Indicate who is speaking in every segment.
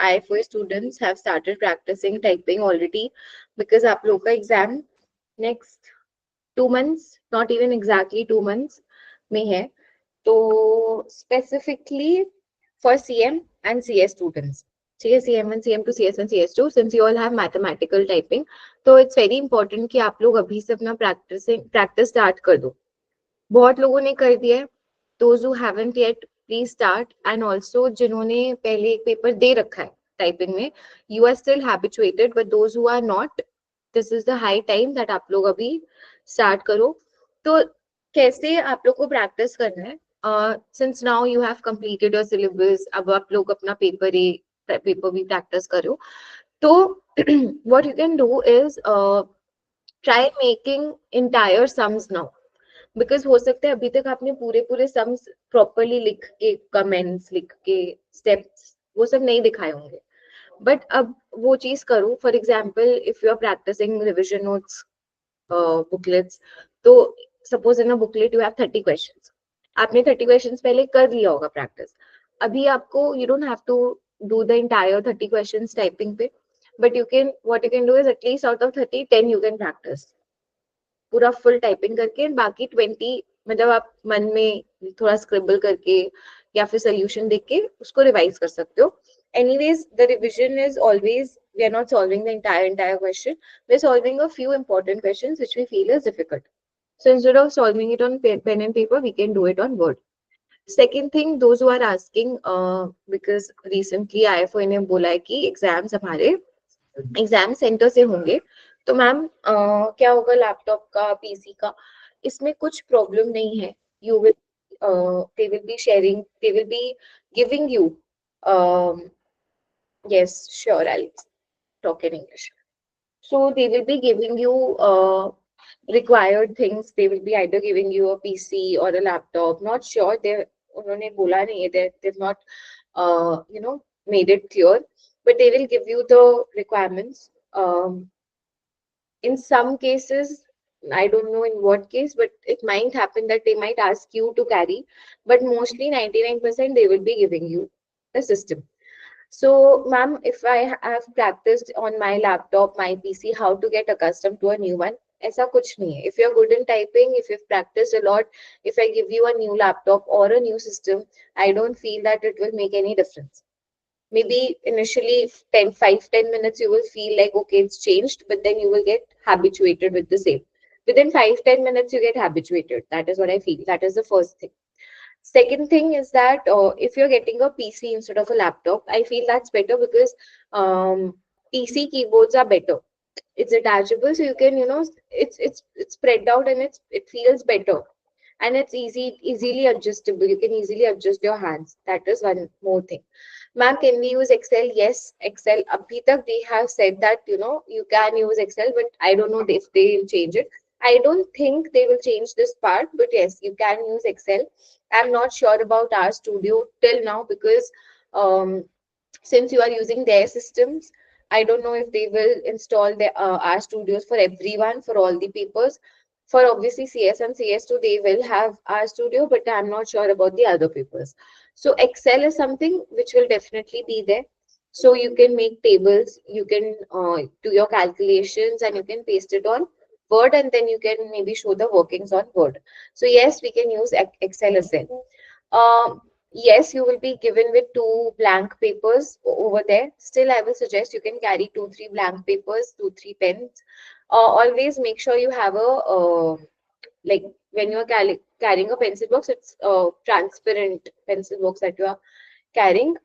Speaker 1: IFoA students have started practicing typing already because आप लोग का exam next 2 months, not even exactly 2 months में है. तो specifically for CM and CS students. CM1, CM2, CS1, CS2, since you all have mathematical typing, तो it's very important कि आप लोग अभी से अपना practice start कर दो. बहुत लोगों ने कर दिया है. Those who haven't yet, please start. And also जिन्होंने पहले एक पेपर दे रखा है टाइपिंग में, you are still habituated, but those who are not, this is the high time that आप लोग अभी start करो. तो कैसे आप लोग को practice करना है? Since now you have completed your syllabus, अब आप लोग अपना पेपर भी practice करो. तो what you can do is try making entire sums now. Because हो सकता है अभी तक आपने पूरे सम्स प्रॉपरली लिख के, कमेंट्स लिख के, स्टेप्स वो सब नहीं दिखाए होंगे. बट अब वो चीज करो. For example, if you are practising revision notes booklets, तो suppose in a booklet you have 30 questions. आपने 30 क्वेश्चंस पहले कर लिया होगा प्रैक्टिस. अभी आपको you don't have to do the entire 30 questions typing पे, but you can, what you can do is at least out of 30, 10 you can practise पूरा full typing करके. बाकी 20 मतलब आप मन में थोड़ा स्क्रिबल करके या फिर सोल्यूशन देख के उसको रिवाइज कर सकते हो. Anyways the revision is always, we are not solving the entire question. We're solving a few important questions which we feel is difficult. So instead of solving it on pen and paper, we can do it on Word. Second thing, those who are asking, because recently IFoA ने बोला है कि exams हमारे exam centre से होंगे. तो ma'am क्या होगा लैपटॉप का, पीसी का? इसमें कुछ प्रॉब्लम नहीं है. You will, they will be sharing, they will be giving you, yes, sure, I'll talk in English. So they will be giving you required things. They will be either giving you a PC or a laptop. Not sure, they उन्होंने बोला नहीं है, they've not made it clear, but they will give you the requirements. In some cases, I don't know in what case, but it might happen that they might ask you to carry, but mostly 99% they will be giving you the system. So, ma'am, if I have practiced on my laptop, my PC, how to get accustomed to a new one? ऐसा कुछ नहीं है. If you're good in typing, if you've practiced a lot, if I give you a new laptop or a new system, I don't feel that it will make any difference. Maybe initially 5-10 minutes you will feel like okay it's changed, but then you will get habituated with the same. Within 5-10 minutes you get habituated. That is what I feel. That is the first thing. Second thing is that if you're getting a PC instead of a laptop, I feel that's better because PC keyboards are better. It's detachable, so you can, it's spread out and it feels better, and it's easily adjustable. You can easily adjust your hands. That is one more thing. Ma'am, can we use Excel? Yes, Excel. Abhi tak they have said that, you can use Excel, but I don't know if they will change it. I don't think they will change this part, but yes, you can use Excel. I'm not sure about our studio till now because since you are using their systems, I don't know if they will install our studios for everyone, for all the papers. For obviously CS and CS2, they will have our studio, but I'm not sure about the other papers. So Excel is something which will definitely be there. So you can make tables, you can do your calculations, and you can paste it on Word, and then you can maybe show the workings on Word. So yes, we can use Excel as well. Yes, you will be given with 2 blank papers over there. Still, I will suggest you can carry 2-3 blank papers, 2-3 pens. Always make sure you have a like when you are carrying a pencil box, it's a transparent pencil box that you are carrying.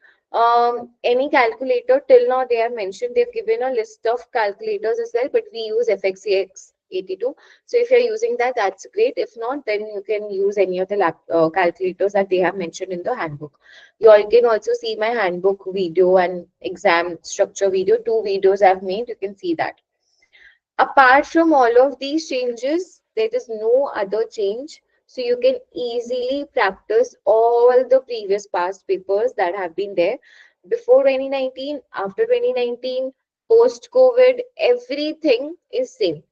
Speaker 1: Any calculator, till now they have mentioned, they've given a list of calculators as well, but we use FXCX 82. So if you're using that, that's great. If not, then you can use any of the calculators that they have mentioned in the handbook. You all can also see my handbook video and exam structure video. 2 videos I've made. You can see that. Apart from all of these changes, there is no other change. So you can easily practice all the previous past papers that have been there before 2019, after 2019, post-COVID, everything is same.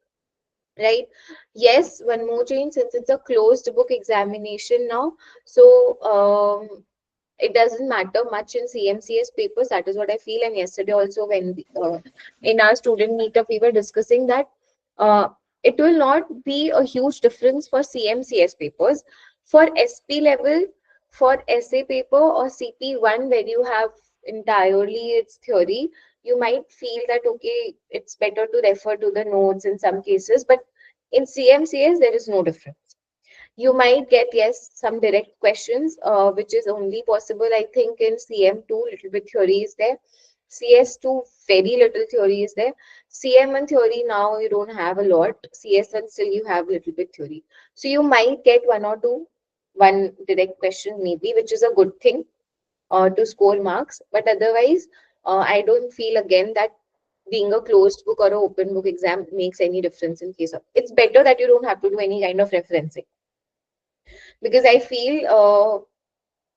Speaker 1: Right? Yes, one more change, since it's a closed book examination now. So it doesn't matter much in CMCS papers. That is what I feel. And yesterday also, when in our student meetup, we were discussing that uh, it will not be a huge difference for CMCS papers. For SP level, for essay paper or CP1, where you have entirely its theory, you might feel that okay, it's better to refer to the notes in some cases, but in CMCS, there is no difference. You might get, yes, some direct questions, which is only possible, I think, in CM2, little bit theory is there. CS2, very little theory is there. CM1 theory, now you don't have a lot. CS1, still you have little bit theory. So you might get one or two, one direct question maybe, which is a good thing to score marks. But otherwise, I don't feel again that being a closed book or an open book exam makes any difference in case of. It's better that you don't have to do any kind of referencing, because I feel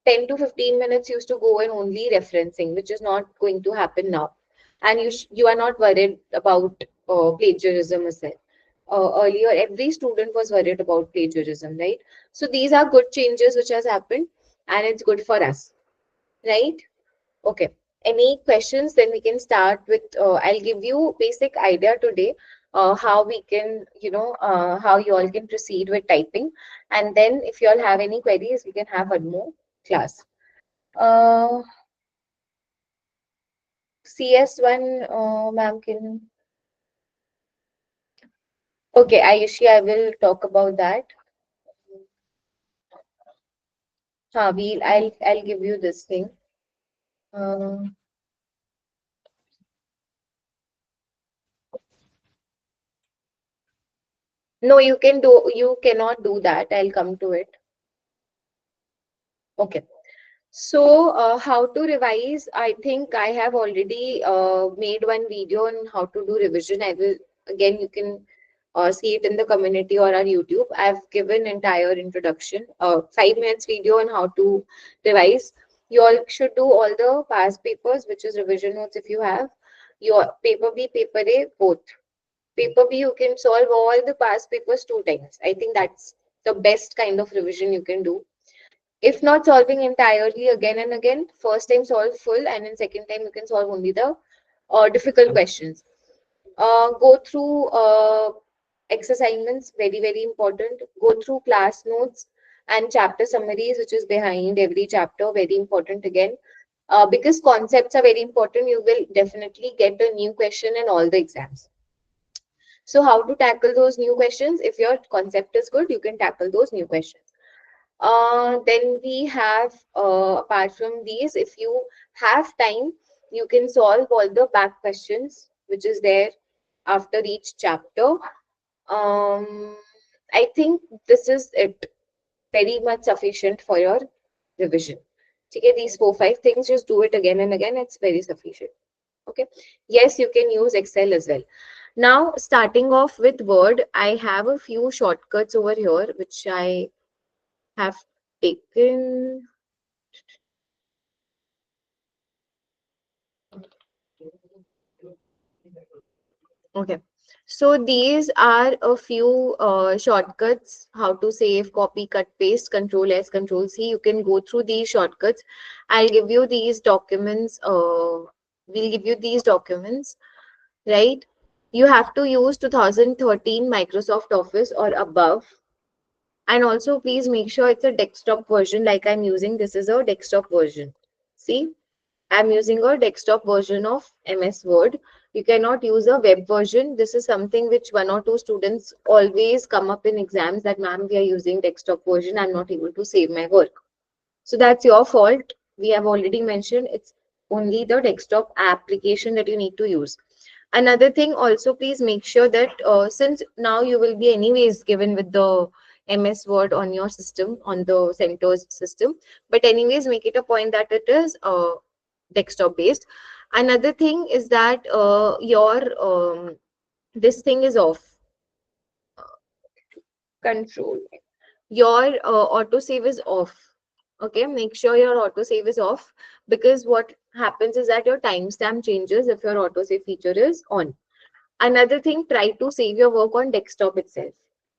Speaker 1: 10 to 15 minutes used to go in only referencing, which is not going to happen now. And you are not worried about plagiarism as well. Earlier, every student was worried about plagiarism, right? So these are good changes which has happened, and it's good for us, right? Okay. Any questions? Then we can start with, I'll give you basic idea today, how we can, how you all can proceed with typing. And then if you all have any queries, we can have one more class. Uh, CS1, ma'am can, okay, Ayushi, I will talk about that. I'll give you this thing. Uh, no, you cannot do that. I'll come to it. Okay. So, how to revise? I think I have already made one video on how to do revision. I will, again, you can see it in the community or our YouTube. I've given entire introduction, 5 minutes video on how to revise. You all should do all the past papers, which is revision notes if you have. Your paper B, paper A, both. Paper B, you can solve all the past papers 2 times. I think that's the best kind of revision you can do. If not solving entirely again and again, first time solve full, and then second time you can solve only the difficult questions. Go through exercisements, very, very important. Go through class notes and chapter summaries, which is behind every chapter, very important again. Because concepts are very important, you will definitely get a new question in all the exams. So how to tackle those new questions? If your concept is good, you can tackle those new questions. Then we have, apart from these, if you have time, you can solve all the back questions, which is there after each chapter. I think this is it. Very much sufficient for your revision. Okay, these 4, 5 things, just do it again and again. It's very sufficient. Okay. Yes, you can use Excel as well. Now, starting off with Word, I have a few shortcuts over here, which I have taken. Okay. So these are a few shortcuts, how to save, copy, cut, paste, Control S, Control C. You can go through these shortcuts. I'll give you these documents. We'll give you these documents, right? You have to use 2013 Microsoft Office or above. And also, please make sure it's a desktop version like I'm using. This is a desktop version. See? I'm using a desktop version of MS Word. You cannot use a web version. This is something which 1 or 2 students always come up in exams that, ma'am, we are using desktop version. I'm not able to save my work. So that's your fault. We have already mentioned it's only the desktop application that you need to use. Another thing also, please make sure that since now you will be anyways given with the MS Word on your system, on the center's system, but anyways, make it a point that it is desktop based. Another thing is that your this thing is off. Control. Your autosave is off. Okay, make sure your autosave is off, because what happens is that your timestamp changes if your autosave feature is on. Another thing, try to save your work on desktop itself.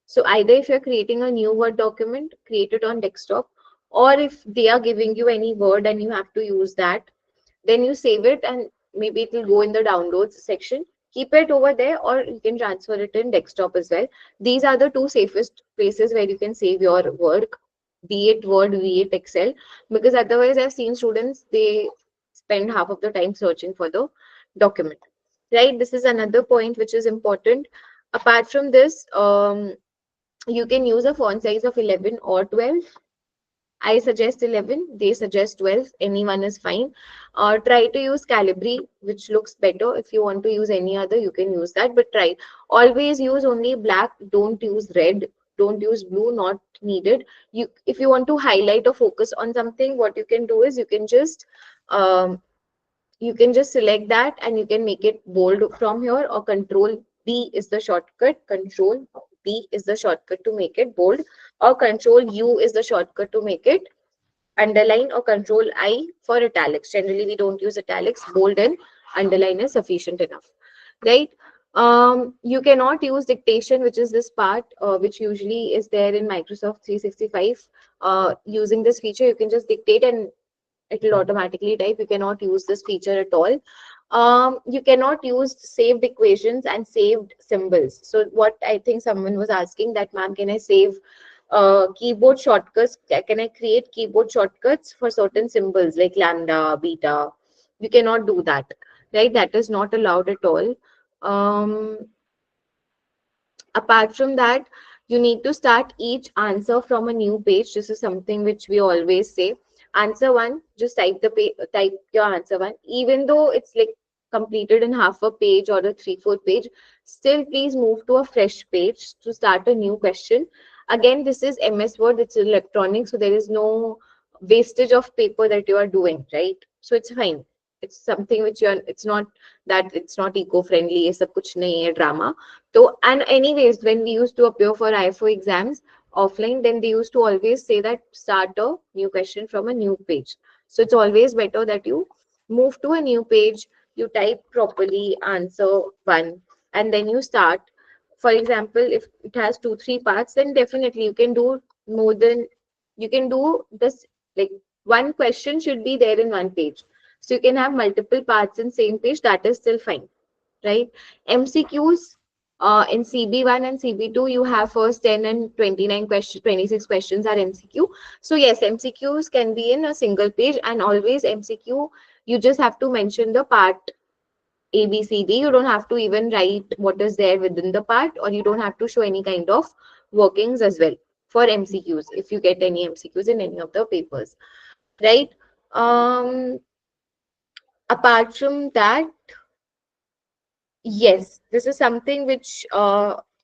Speaker 1: So either if you're creating a new Word document, create it on desktop, or if they are giving you any word and you have to use that, then you save it and maybe it will go in the downloads section. Keep it over there, or you can transfer it in desktop as well. These are the two safest places where you can save your work, be it Word, be it Excel, because otherwise I've seen students, they spend half of the time searching for the document. Right? This is another point which is important. Apart from this, you can use a font size of 11 or 12. I suggest 11, they suggest 12, anyone is fine. Try to use Calibri, which looks better. If you want to use any other, you can use that, but try. Always use only black, don't use red, don't use blue, not needed. If you want to highlight or focus on something, what you can do is um, you can just select that and you can make it bold from here, or control B is the shortcut. Control B is the shortcut to make it bold, or control U is the shortcut to make it underline, or control I for italics. Generally, we don't use italics. Bold and underline is sufficient enough, right? You cannot use dictation, which is this part, which usually is there in Microsoft 365. Using this feature, you can just dictate and it will automatically type. You cannot use this feature at all. You cannot use saved equations and saved symbols. So what I think someone was asking that, ma'am, can I save keyboard shortcuts? Can I create keyboard shortcuts for certain symbols like lambda, beta? You cannot do that, right? That is not allowed at all. Um, Apart from that, you need to start each answer from a new page. This is something which we always say. Answer one, just type your answer one. Even though it's like completed in half a page or a 3/4 page, still please move to a fresh page to start a new question. Again, this is MS Word, it's electronic, so there is no wastage of paper that you are doing, right? So it's fine. It's something which it's not that it's not eco-friendly, ये सब कुछ नहीं है drama. So, and anyways, when we used to appear for IFoA exams offline, then they used to always say that start a new question from a new page. So it's always better that you move to a new page, you type properly answer one, and then you start. For example, if it has 2, 3 parts, then definitely you can do more than you can do this. Like one question should be there in one page. So you can have multiple parts in same page, that is still fine, right? MCQs in CB1 and CB2, you have first 10 and 29 questions, 26 questions are MCQ. So yes, MCQs can be in a single page, and always MCQ, you just have to mention the part A, B, C, D. You don't have to even write what is there within the part, or you don't have to show any kind of workings as well for MCQs if you get any MCQs in any of the papers, right? Um, Apart from that, yes, this is something which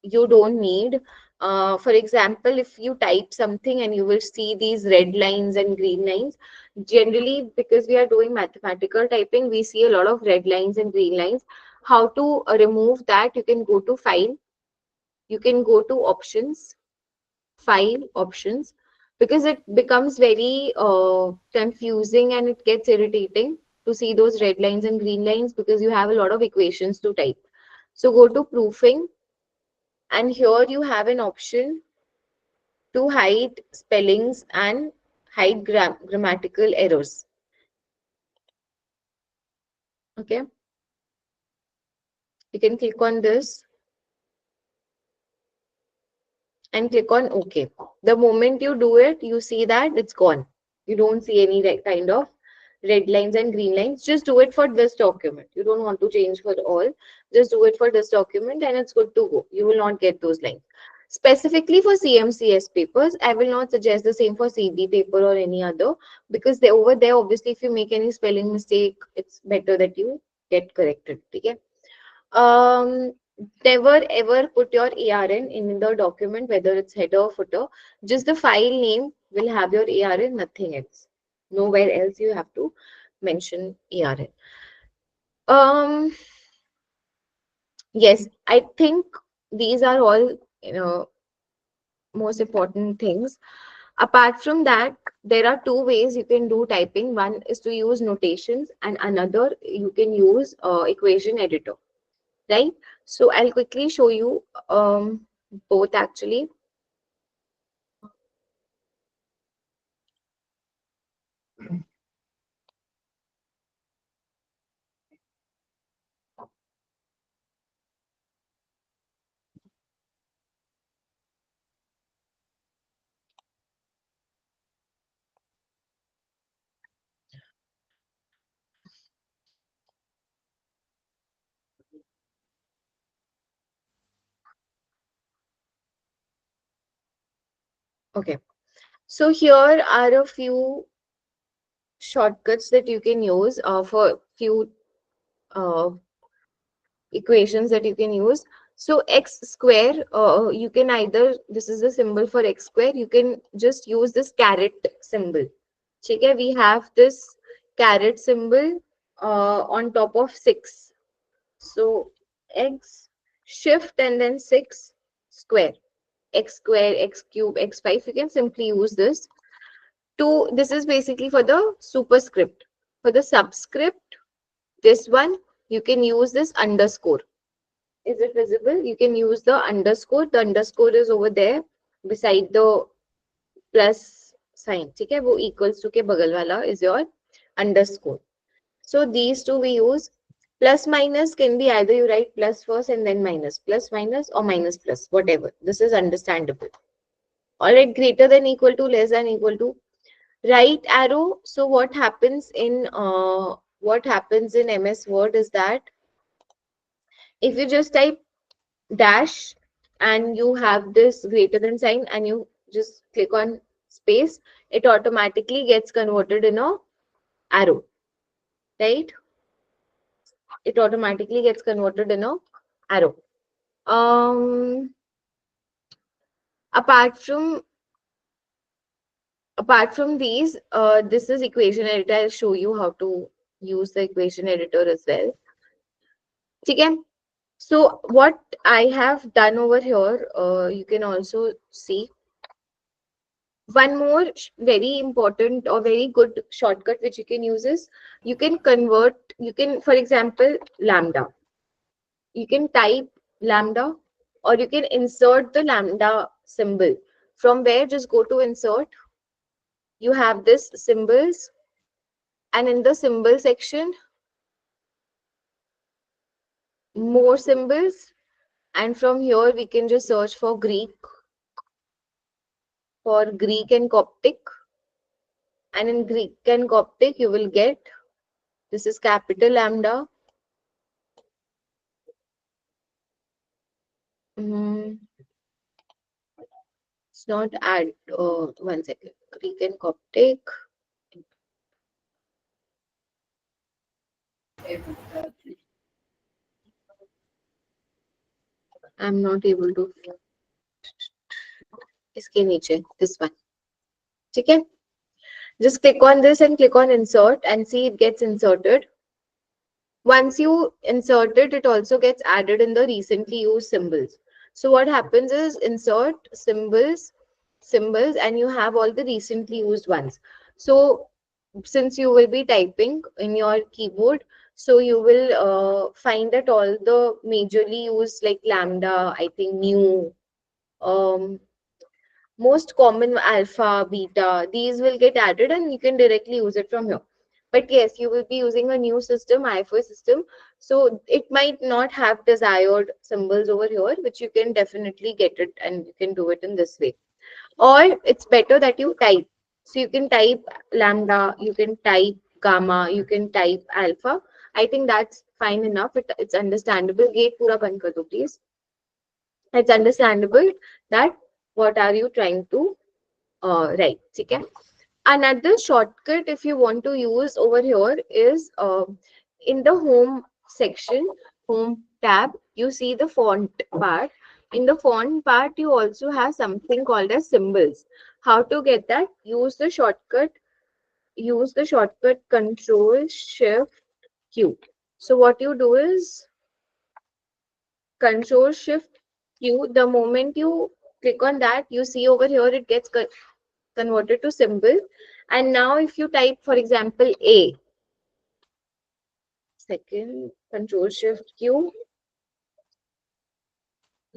Speaker 1: you don't need. For example, if you type something and you will see these red lines and green lines, generally because we are doing mathematical typing, we see a lot of red lines and green lines. How to remove that? You can go to File, you can go to Options, File, Options, because it becomes very confusing and it gets irritating to see those red lines and green lines because you have a lot of equations to type. So go to Proofing, and here you have an option to hide spellings and hide grammatical errors. Okay, you can click on this and click on OK. The moment you do it, you see that it's gone. You don't see any kind of red lines and green lines. Just do it for this document. You don't want to change for all. Just do it for this document and it's good to go. You will not get those lines. Specifically for CMCS papers, I will not suggest the same for CB paper or any other, because they over there, obviously, if you make any spelling mistake, it's better that you get corrected. Okay? Um, Never ever put your ARN in the document, whether it's header or footer. Just the file name will have your ARN, nothing else. Nowhere else you have to mention ARN. Um, yes, I think these are all, most important things. Apart from that, there are two ways you can do typing. One is to use notations, and another you can use equation editor, right? So I'll quickly show you both actually. Okay. So here are a few shortcuts that you can use for few uh, equations that you can use. So x square, you can either, this is the symbol for x square, you can just use this caret symbol. Okay, we have this caret symbol on top of 6. So x shift and then 6 square. X square, x cube, x5. You can simply use this. This is basically for the superscript. For the subscript, this one, you can use this underscore. Is it visible? You can use the underscore. The underscore is over there beside the plus sign. ठीक है? वो equals to के बगल वाला is your underscore. So these two we use. Plus minus can be either you write plus first and then minus. Plus minus or minus plus, whatever. This is understandable. All right, greater than equal to, less than equal to. Right arrow. So what happens in MS Word is that if you just type dash and you have this greater than sign and you just click on space, it automatically gets converted in a arrow, right? It automatically gets converted in a arrow. Um, apart from these, this is equation editor. I'll show you how to use the equation editor as well. Okay. So what I have done over here, you can also see one more very important or very good shortcut which you can use is you can, for example, lambda. You can type lambda or you can insert the lambda symbol. From where, just go to insert. You have this symbols, and in the symbol section, more symbols. And from here, we can just search for Greek and Coptic. And in Greek and Coptic, you will get, this is capital lambda. Mm, it's not add, 1 second. Greek and Coptic. I'm not able to. इसके नीचे, this one. Okay. Just click on this and click on insert and see it gets inserted. Once you insert it, it also gets added in the recently used symbols. So what happens is insert symbols, and you have all the recently used ones. So since you will be typing in your keyboard, so you will find that all the majorly used like lambda, I think mu, um, most common alpha, beta, these will get added and you can directly use it from here. But yes, you will be using a new system, IFoA system. So it might not have desired symbols over here, which you can definitely get it and you can do it in this way. Or it's better that you type. So you can type lambda, you can type gamma, you can type alpha. I think that's fine enough. It's understandable. Gate pura band kar do, please. It's understandable that what are you trying to write. Okay. Another shortcut if you want to use over here is in the home section, home tab, you see the font part. In the font part, you also have something called as symbols. How to get that? Use the shortcut Control Shift Q. So what you do is Control Shift Q. The moment you click on that, you see over here it gets converted to symbol. And now if you type, for example, A, second, Control Shift Q,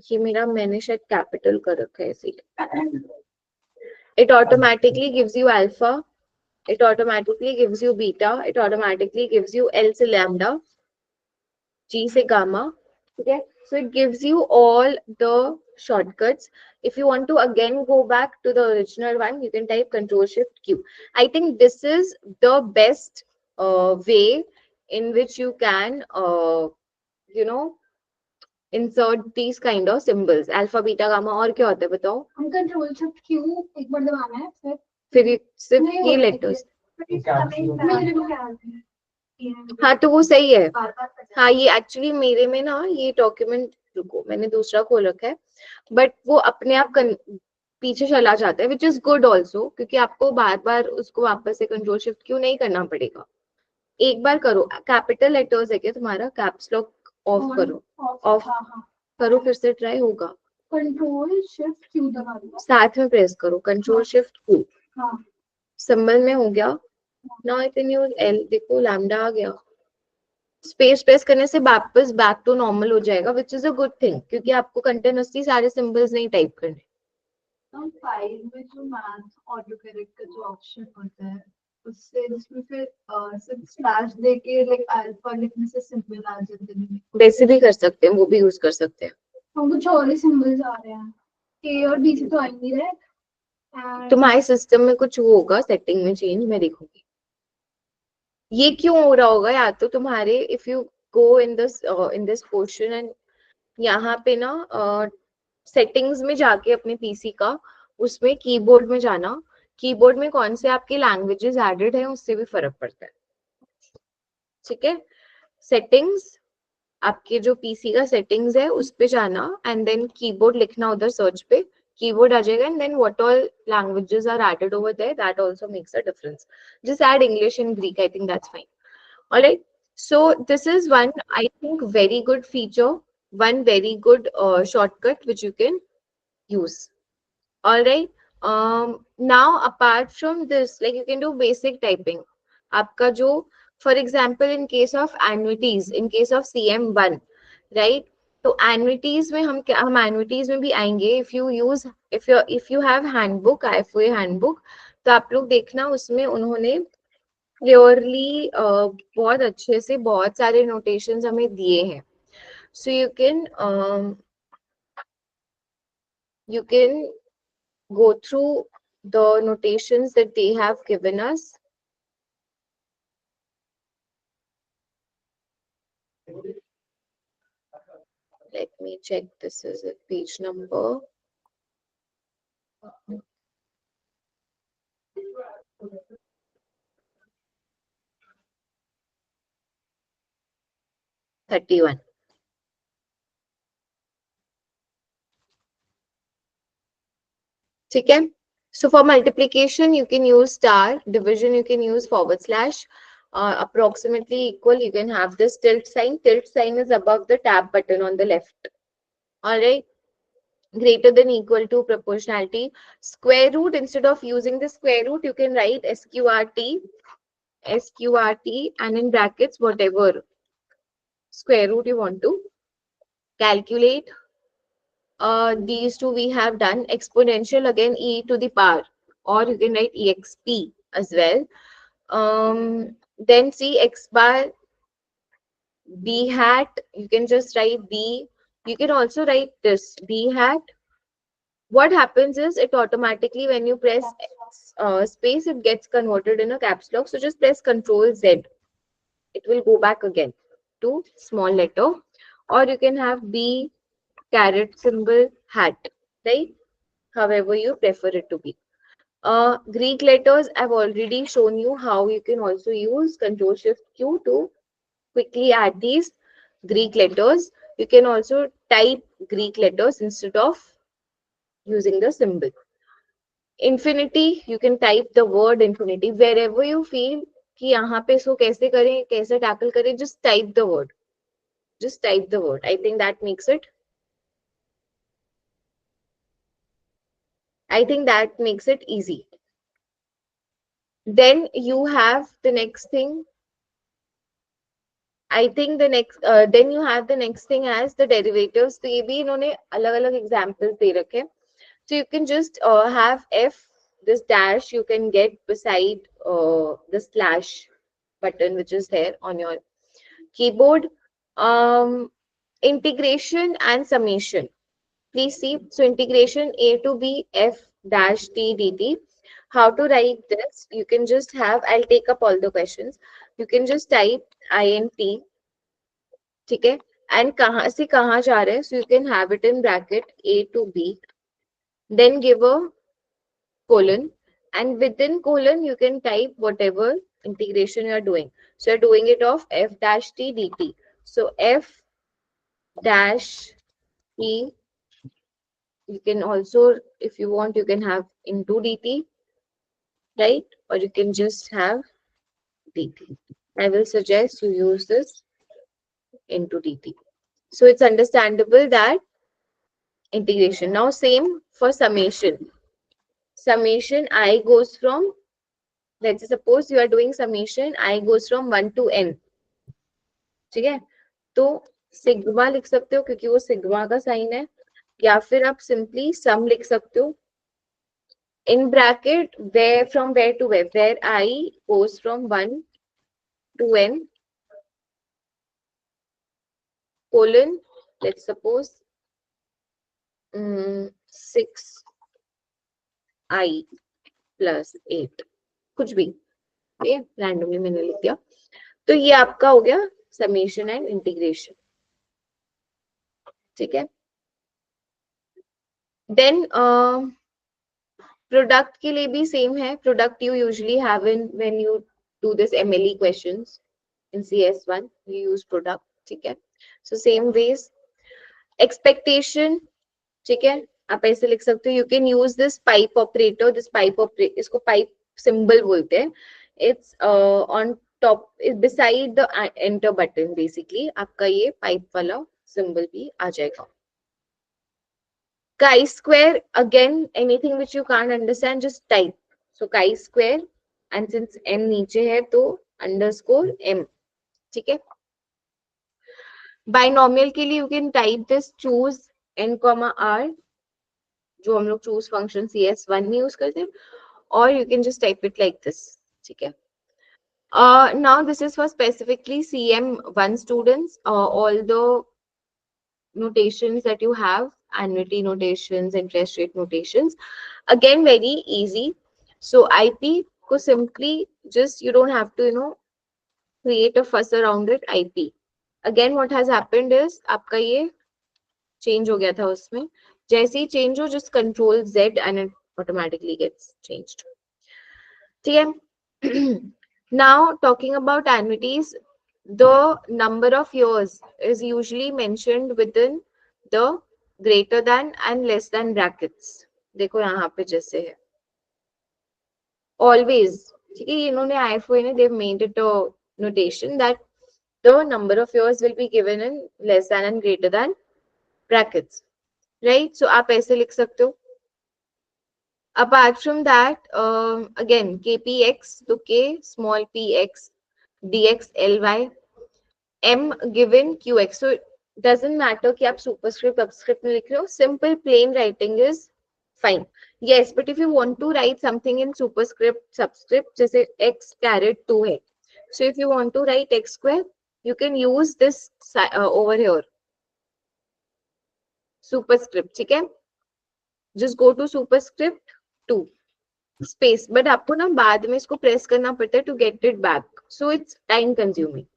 Speaker 1: ये मेरा मैंने शायद capital कर रखा है इसीलिए. It automatically gives you alpha, it automatically gives you beta, it automatically gives you L से lambda, G से gamma. Okay, so it gives you all the shortcuts. If you want to again go back to the original one, you can type Control Shift Q. I think this is the best way in which you can, you know, insert these kind of symbols, alpha, beta, gamma, और क्या होता है बताओ?
Speaker 2: हम control shift Q एक बार दबाना है
Speaker 1: फिर सिर्फ ये लेटर्स। हाँ तो वो सही है। हाँ ये एक्चुअली मेरे में ना ये डॉक्यूमेंट, रुको मैंने दूसरा खोल रखा है, बट वो अपने आप पीछे चला जाता है, विच इज गुड ऑल्सो, क्योंकि आपको बार बार उसको वापस से कंट्रोल शिफ्ट क्यों नहीं करना पड़ेगा। एक बार करो, कैपिटल लेटर्स है क्या तुम्हारा? कैप्स लॉक ऑफ करो, ऑफ करो, फिर से ट्राई होगा।
Speaker 2: कंट्रोल शिफ्ट क्यू दबा दो,
Speaker 1: साथ में प्रेस करो, कंट्रोल शिफ्ट क्यू, सिंबल में हो गया। Now I can use L, देखो लैम्डा आ गया। स्पेस प्रेस करने से वापस बैक टू नॉर्मल हो जाएगा, which is a good thing, क्योंकि आपको कंटिन्यूअसली सारे सिंबल्स नहीं टाइप करने।
Speaker 2: फाइल में जो मैथ ऑटो करेक्ट का जो ऑप्शन होता है उससे उसमें फिर सिर्फ स्लैश देके लाइक अल्फा लिखने से सिंबल आ जाते हैं,
Speaker 1: वैसे भी कर सकते हैं, वो भी यूज कर सकते हैं।
Speaker 2: हम कुछ और ही सिंबल्स आ रहे हैं, ए और बी से तो आ ही नहीं रहे।
Speaker 1: तुम्हारे सिस्टम में कुछ वो होगा सेटिंग में चेंज, मैं देखूंगी ये क्यों हो रहा होगा। या तो तुम्हारे if you go in this portion and यहाँ पे ना सेटिंग्स में जाके अपने पीसी का, उसमें कीबोर्ड में जाना, कीबोर्ड में कौन से आपके लैंग्वेजेस एडेड है उससे भी फर्क पड़ता है। ठीक है, सेटिंग्स, आपके जो पीसी का सेटिंग्स है उस पे जाना एंड देन कीबोर्ड लिखना उधर सर्च पे, कीबोर्ड आ जाएगा and then what all languages are added over there, that also makes a difference. Just add English and Greek, I think that's fine. Alright, so this is one I think very good feature, one very good shortcut which you can use. All right. Now apart from this, like you can do basic typing. आपका जो, for example, in case of annuities, in case of CM1, right? तो annuities में हम annuities में भी आएंगे. If you have handbook, IFoA handbook, तो आप लोग देखना उसमें उन्होंने क्लियरली बहुत अच्छे से बहुत सारे नोटेशंस हमें दिए हैं. So you can go through the notations that they have given us. Let me check, this is a page number 31. ठीक है, so for multiplication you can use star, division you can use forward slash, approximately equal you can have this tilt sign. Tilt sign is above the tab button on the left. All right, greater than equal to, proportionality, square root, instead of using the square root you can write sqrt and in brackets whatever square root you want to calculate. These two we have done. Exponential, again e to the power, or you can write exp as well. Then see x bar, b hat, you can just write b. You can also write this b hat. What happens is it automatically, when you press space, it gets converted in a caps lock. So just press Control Z. It will go back again to small letter. Or you can have B caret symbol hat, right? However you prefer it to be. Greek letters, I've already shown you how you can also use Control Shift Q to quickly add these Greek letters. You can also type Greek letters instead of using the symbol. Infinity, you can type the word infinity wherever you feel कि यहाँ पे इसको कैसे करें, कैसे tackle करें, just type the word. Just type the word. I think that makes it. I think that makes it easy. Then you have the next thing. I think the next, then you have the next thing as the derivatives. तो ये भी इन्होंने अलग-अलग examples दे रखे. So you can just have f, this dash you can get beside the slash button which is there on your keyboard. Integration and summation. Please see. So integration a to b f dash t dt. How to write this? You can just have, I'll take up all the questions. You can just type int, ठीक है, and कहाँ से कहाँ जा रहे हैं, so you can have it in bracket A to B, then give a colon, and within colon you can type whatever integration you are doing. So you're doing it of f dash t dt. So f dash t, you can also, if you want, you can have into dt, right? Or you can just have dt. I will suggest you use this into dt. So it's understandable that integration. Now same for summation. Summation I goes from, let's suppose you are doing summation I goes from 1 to n. ठीक है, तो sigma लिख सकते हो क्योंकि वो sigma का sign है, या फिर आप सिंपली सम लिख सकते हो in bracket where from where to where I goes from 1 to n colon, let's suppose 6i plus 8, कुछ भी, ये रैंडमली मैंने लिख दिया। तो ये आपका हो गया समेशन एंड इंटीग्रेशन, ठीक है। देन प्रोडक्ट के लिए भी सेम है, product you usually have in when you do this MLE questions in CS1 you use product, ठीक है। सो सेम वेज एक्सपेक्टेशन, ठीक है, आप ऐसे लिख सकते हो, you can use this pipe operator, this pipe operator, इसको पाइप सिंबल बोलते हैं, it's on top beside the enter button, basically आपका ये पाइप वाला सिंबल भी आ जाएगा। chi-square, again, anything which you can't understand, just type. So chi-square, and since n नीचे है तो underscore m, ठीक है। Binomial के लिए you can type this choose n comma r, जो हम लोग choose function CS1 में use करते हैं, or you can just type it like this, ठीक है। Now this is for specifically CM1 students, all the notations that you have, annuity notations, interest rate notations, again very easy. So IP को simply just, you don't have to create a fuss around it. IP again what has happened is आपका ये change हो गया था उसमें, जैसे ही change हो just control Z and it automatically gets changed, ठीक है। Now talking about annuities, the number of years is usually mentioned within the greater than and less than brackets. देखो यहाँ पे जैसे है always, ठीक है, इन्होंने IFoA ने they've made it a notation that the number of years will be given in less than and greater than brackets, right? So आप ऐसे लिख सकते हो। Apart from that, again KPX, तो K small px dx ly m given qx, so it doesn't matter कि आप superscript subscript में लिख रहे हो, simple plain writing is fine. Yes, but if you want to write something in superscript subscript, जैसे x caret 2 है, so if you want to write x square, you can use this over here superscript, ठीक है, just go to superscript 2 space, but आपको ना बाद में इसको press करना पड़ता है to get it back, so it's time consuming.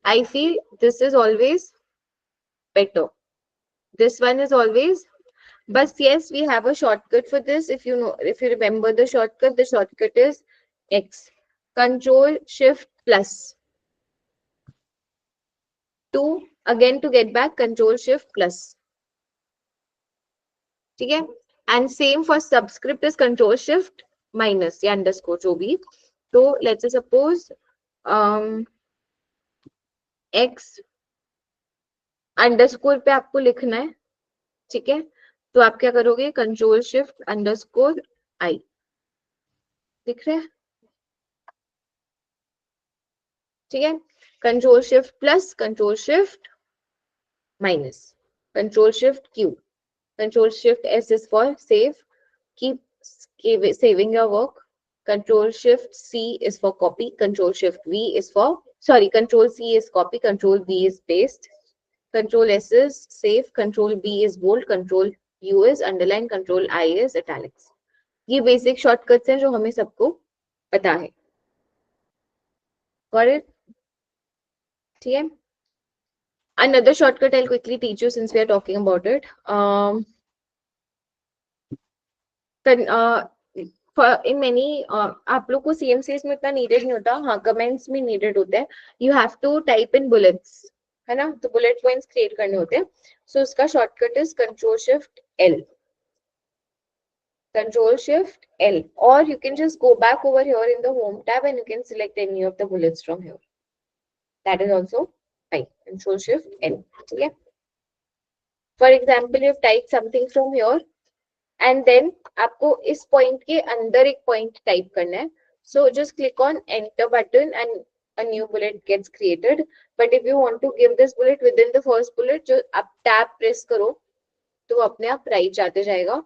Speaker 1: I feel this is always better. This one is always, but yes, we have a shortcut for this. If you know, if you remember the shortcut is X. Control Shift plus 2. Again to get back, Control Shift plus. ठीक है? And same for subscript is Control Shift minus या underscore जो भी. So let's say suppose X underscore पे आपको लिखना है, ठीक है, तो आप क्या करोगे, कंट्रोल शिफ्ट अंडरस्कोर आई, दिख रहा है, ठीक है, control shift plus control shift minus control shift Q, control shift S is for save, keep saving your work, control shift C is for copy, control shift V is for, sorry, control C is copy, control V is paste, control S is save, control B is bold, control U is underline, control I is italics. ये basic shortcuts हैं जो हमें सबको पता है, got it, ठीक है। Another shortcut I'll quickly teach you since we are talking about it. In many आप लोग को CMCS में इतना नीडेड नहीं होता, हाँ कमेंट्स में नीडेड होते हैं. You have to type in bullets, है ना, तो बुलेट पॉइंट्स क्रिएट करने होते हैं. सो उसका shortcut is Control Shift L. Control Shift L, or you can just go back over here in the home tab and you can select any of the bullets from here. That is also fine. Control Shift L. Okay. For example, you have typed something from here and then आपको इस point के अंदर एक point type करना है. So just click on enter button and a new bullet gets created. But if you want to give this bullet within the first bullet, जो आप tab press करो तो वो अपने आप right जाते जाएगा.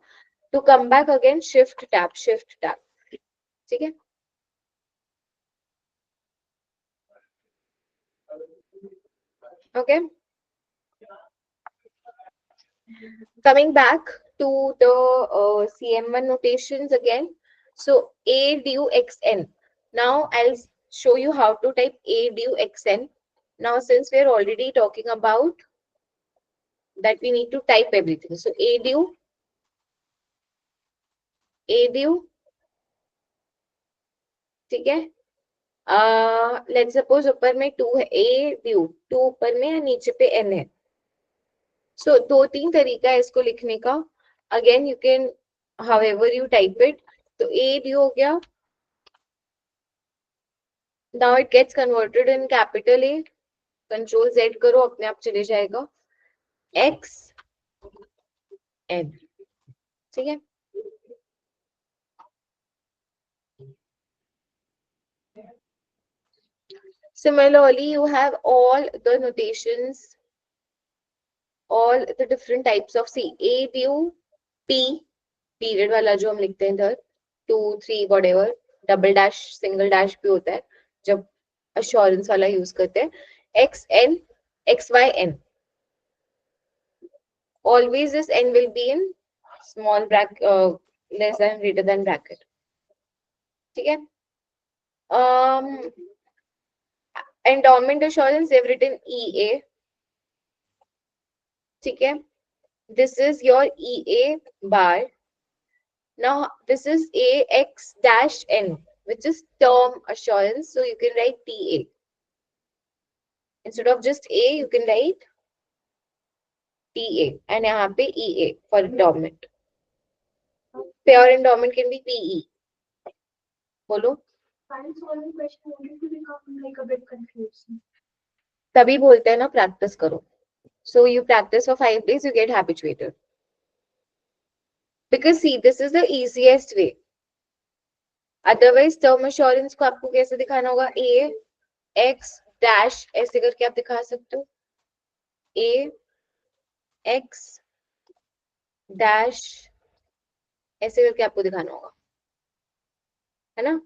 Speaker 1: To come back again, shift tab. ठीक है. Okay. Coming back to the CM1 notations again. So A du xn. Now I'll show you how to type A du xn. Now since we are already talking about that, we need to type everything. So A du, ठीक है. Let's suppose ऊपर में 2 है, A du 2 ऊपर में है, नीचे पे n है. So दो तीन तरीका है इसको लिखने का. Again you can however you type it. तो A du हो गया. Now it gets converted in capital A. Control Z करो, अपने आप चले जाएगा. X N. ठीक है. Similarly, you have all the notations, all the different types of C. A du P, period वाला जो हम लिखते हैं इधर, 2 3 whatever, double dash single dash भी होता है जब assurance वाला यूज करते हैं. X N, X Y N. Always this N will be in small bracket, less than greater than bracket. ठीक है. Endowment assurance, they've written EA. ठीक है. This is your EA bar. Now this is AX dash N, which is term assurance. So you can write TA. Instead of just A, you can write TA. And यहाँ पे EA for endowment. Pure endowment can be PE. बोलो. तभी बोलते हैं ना practice करो. So you practice for 5 days, you get habituated. Because see, this is the easiest way. Otherwise, term assurance को आपको कैसे दिखाना होगा? A X dash ऐसे करके आप दिखा सकते हो. A X dash ऐसे करके आपको दिखाना होगा, है ना?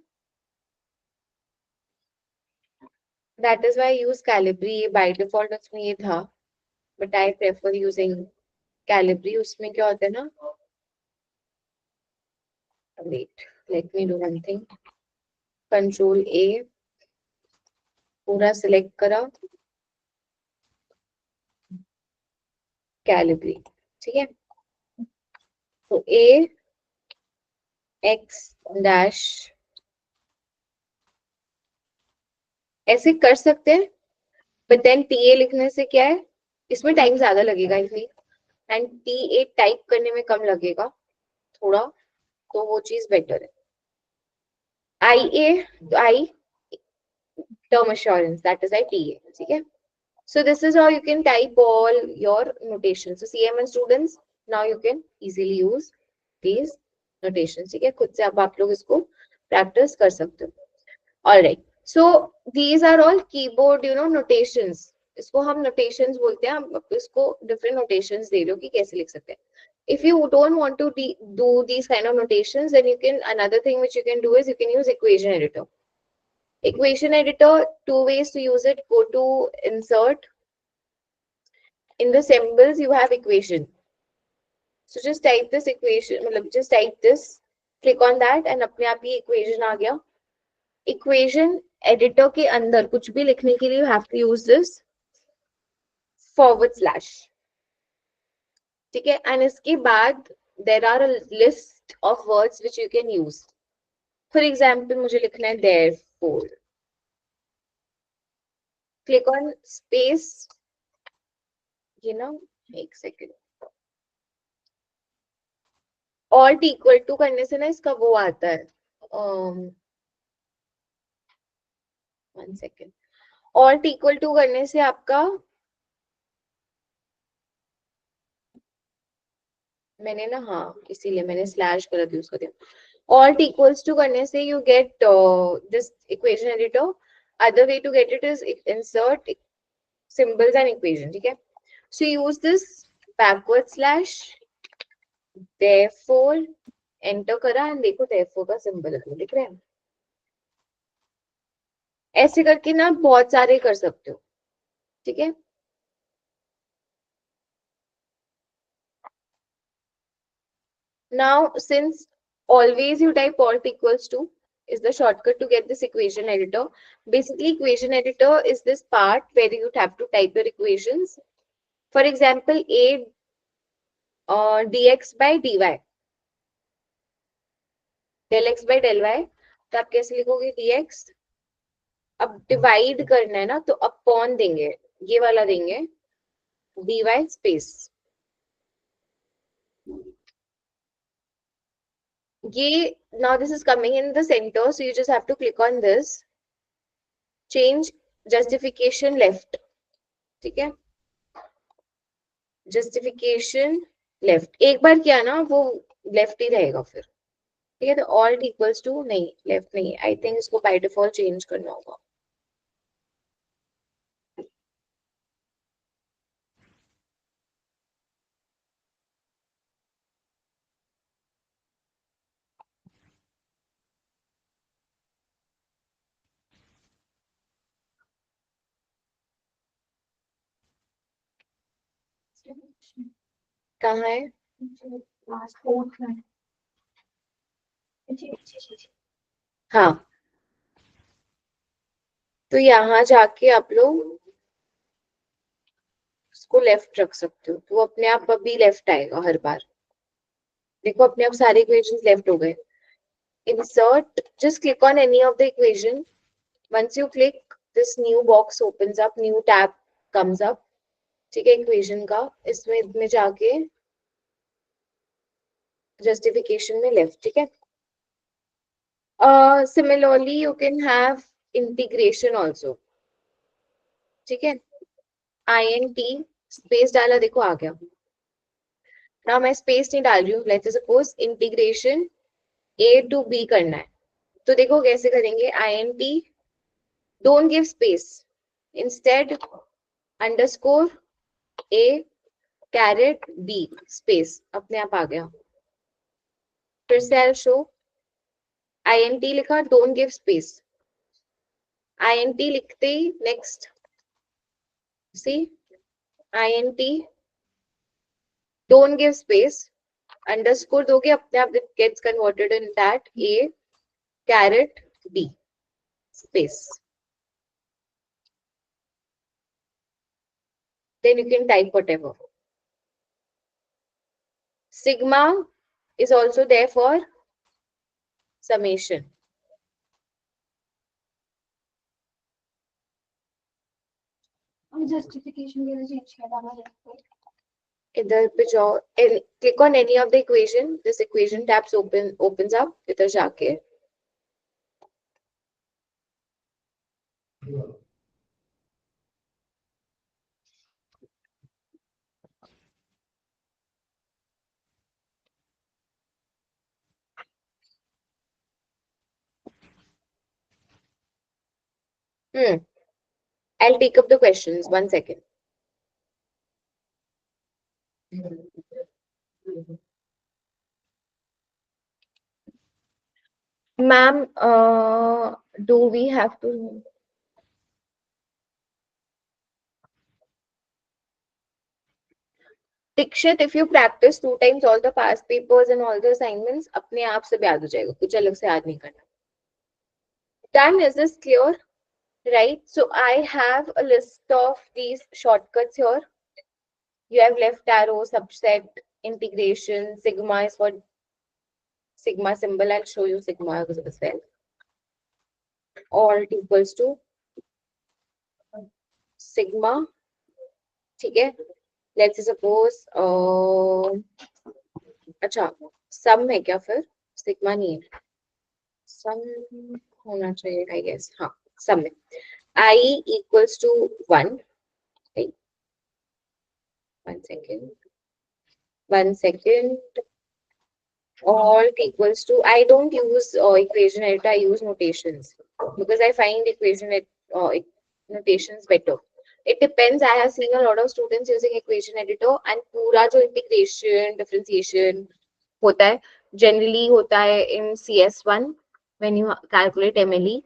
Speaker 1: That is why I use Calibri. By default उसमें ये था, but I prefer using Calibri. उसमें क्या होता है ना? Wait, let me do one thing. Control A, पूरा select करा, Calibri. ठीक है. तो A X dash ऐसे कर सकते हैं, but then TA लिखने से क्या है, इसमें टाइम ज्यादा लगेगा इसलिए, एंड TA टाइप करने में कम लगेगा थोड़ा, तो वो चीज बेटर है. IA, I term assurance, that is TA. ठीक है. So this is how you can type all your notations. So CMN students, now you can easily use these notations. ठीक है. खुद से अब आप लोग इसको practice कर सकते हो. All right. So these are all keyboard, notations. इसको हम notations बोलते हैं. आप इसको different notations दे रहे हो कि कैसे लिख सकते हैं. If you don't want to do these kind of notations, then you can, another thing which you can do is you can use equation editor. Equation editor, two ways to use it. Go to insert. In the symbols, you have equation. So just type this equation, just type this, click on that and अपने आप ही equation आ गया. Equation editor के अंदर कुछ भी लिखने के लिए you have to use this forward slash, ठीक है। एंड इसके बाद there are a list of words which you can use. For example मुझे लिखना है देयरफॉर, क्लिक ऑन स्पेस, ये ना, एक सेकेंड, ऑल्ट इक्वल टू करने से ना इसका वो आता है, one second, alt equal to करने से आपका, मैंने ना, हाँ इसीलिए मैंने स्लैश गलत यूज कर दिया। ऑल्ट इक्वल्स टू करने से you get this equation editor. Other way to get it is insert symbols and equation, ठीक है। So use this backward slash therefore, enter करा एंड देखो therefore का सिंबल दिख रहा है। ऐसे करके ना बहुत सारे कर सकते हो, ठीक है। Now, since always you type alt equals to is the shortcut to get this equation editor. Basically, equation editor is this part where you have to type your equations. For example, a dx by dy, del x by del y. तो आप कैसे लिखोगे dx? अब divide करना है ना, तो upon देंगे, ये वाला देंगे, dy स्पेस, ये, now this is coming in the center, so you just have to click on this, change justification left, ठीक है। जस्टिफिकेशन लेफ्ट एक बार किया ना, वो लेफ्ट ही रहेगा फिर, ठीक है। तो ऑल्ट इक्वल्स टू, नहीं लेफ्ट नहीं, आई थिंक इसको बाय डिफॉल्ट चेंज करना होगा। कहाँ है?
Speaker 2: लास्ट फोर्थ में।
Speaker 1: हाँ, तो यहाँ जाके आप लोग उसको लेफ्ट रख सकते हो, तो वो अपने आप अभी लेफ्ट आएगा हर बार। देखो अपने आप सारे इक्वेशंस लेफ्ट हो गए। Insert, just click on any of the equation, once you click this new box opens up, new tab comes up, ठीक है, इक्वेशन का, इसमें जाके जस्टिफिकेशन में लेफ्ट, ठीक है। Similarly you can have integration also, ठीक है। int स्पेस डाला, देखो आ गया ना, मैं स्पेस नहीं डाल रही हूँ। Let's suppose integration a to b करना है, तो देखो कैसे करेंगे, int don't give space, instead underscore a caret b space, अपने आप आ गया। फिर से आई शो, int लिखा, डोंट गिव स्पेस, int लिखते ही next, see int don't give space, underscore दोगे, अपने आप it gets converted in that a caret b space, then you can type whatever. Sigma is also there for summation.
Speaker 2: Justification के लिए change किया था।
Speaker 1: इधर पे जाओ, click on any of the equation, this equation tabs opens up, इधर जाके I'll take up the questions, 1 second. Ma'am, do we have to? Dikshit, if you practice 2 times all the past papers and all the assignments, अपने आप से याद हो जाएगा, कुछ अलग से याद नहीं करना। Done, is this clear? Right? So I have a list of these shortcuts here. You have left arrow, subset, integration. Sigma is for sigma symbol. I'll show you sigma as well. Alt equals to sigma. ठीक है. Let's suppose अच्छा सम है क्या फिर? Sigma नहीं है. सम होना चाहिए आई गेस. हाँ सम है. I equals to 1. Wait, 1 second. 1 second. Alt equals to, I don't use equation editor, I use notations because I find notations better. It depends. I have seen a lot of students using equation editor and पूरा जो integration, differentiation होता है, generally होता है in CS1 when you calculate MLE.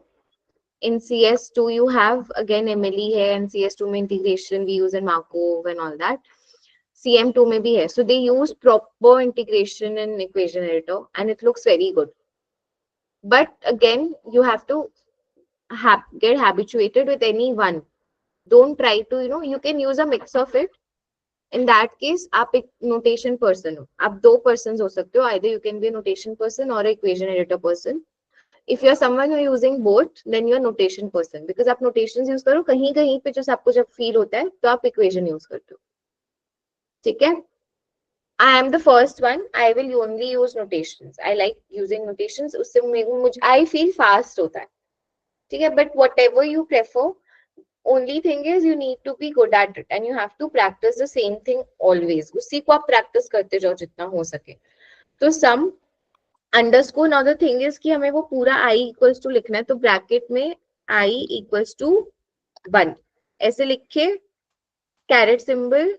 Speaker 1: In CS2 you have again MLE है and CS2 में integration we use in Markov and all that. CM2 में भी है. So they use proper integration in equation editor and it looks very good. But again, you have to get habituated with any one. Don't try to, you can use a mix of it. In that case, आप एक notation person हो. आप दो persons हो सकते हो. Either you can be a notation person or a equation editor person. If you are someone who is using both, then you are notation person. Because आप notations use करो कहीं कहीं पे जो आपको जब feel होता है तो आप equation use करते हो. ठीक है? I am the first one. I will only use notations. I like using notations. उससे मुझे I feel fast होता है. ठीक है? But whatever you prefer, only thing is you need to be good at it and you have to practice the same thing always. उसी को आप practice करते जाओ जितना हो सके. तो sum underscore, now the thing is कि हमें वो पूरा I equals to लिखना है तो bracket में I equals to 1 ऐसे लिखे caret symbol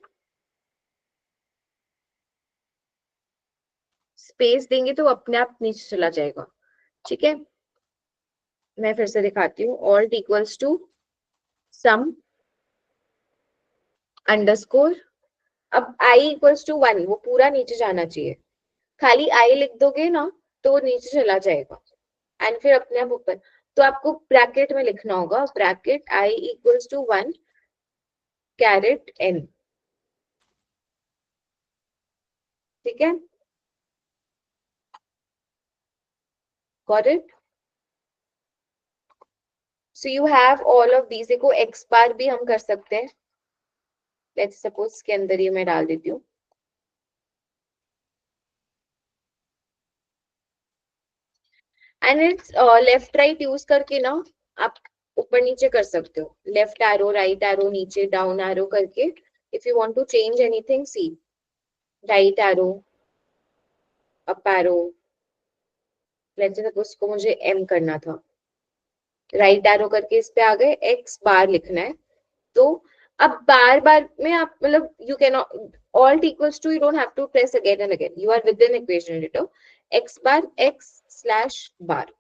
Speaker 1: स्पेस देंगे तो अपने आप नीचे चला जाएगा. ठीक है. मैं फिर से दिखाती हूँ. Alt equals to sum underscore. अब i इक्वल्स टू 1 वो पूरा नीचे जाना चाहिए. खाली i लिख दोगे ना तो वो नीचे चला जाएगा एंड फिर अपने आप ऊपर. तो आपको ब्रैकेट में लिखना होगा bracket i equals to 1 caret n. ठीक है. Got it. So you have all of these. देखो x बार भी हम कर सकते हैं. लेट्स सपोज के अंदर ये मैं डाल देती हूँ. And it's left right use करके ना आप ऊपर नीचे कर सकते हो. लेफ्ट एरो, राइट एरो, नीचे डाउन एरो करके if you want to change anything. See right arrow, up arrow. Let's say suppose को मुझे एम करना था. राइट एरो करके इस पे आ गए. एक्स बार लिखना है तो अब बार बार में आप मतलब you can alt equals to, you don't have to press again and again. You are within equation editor. X bar x slash bar.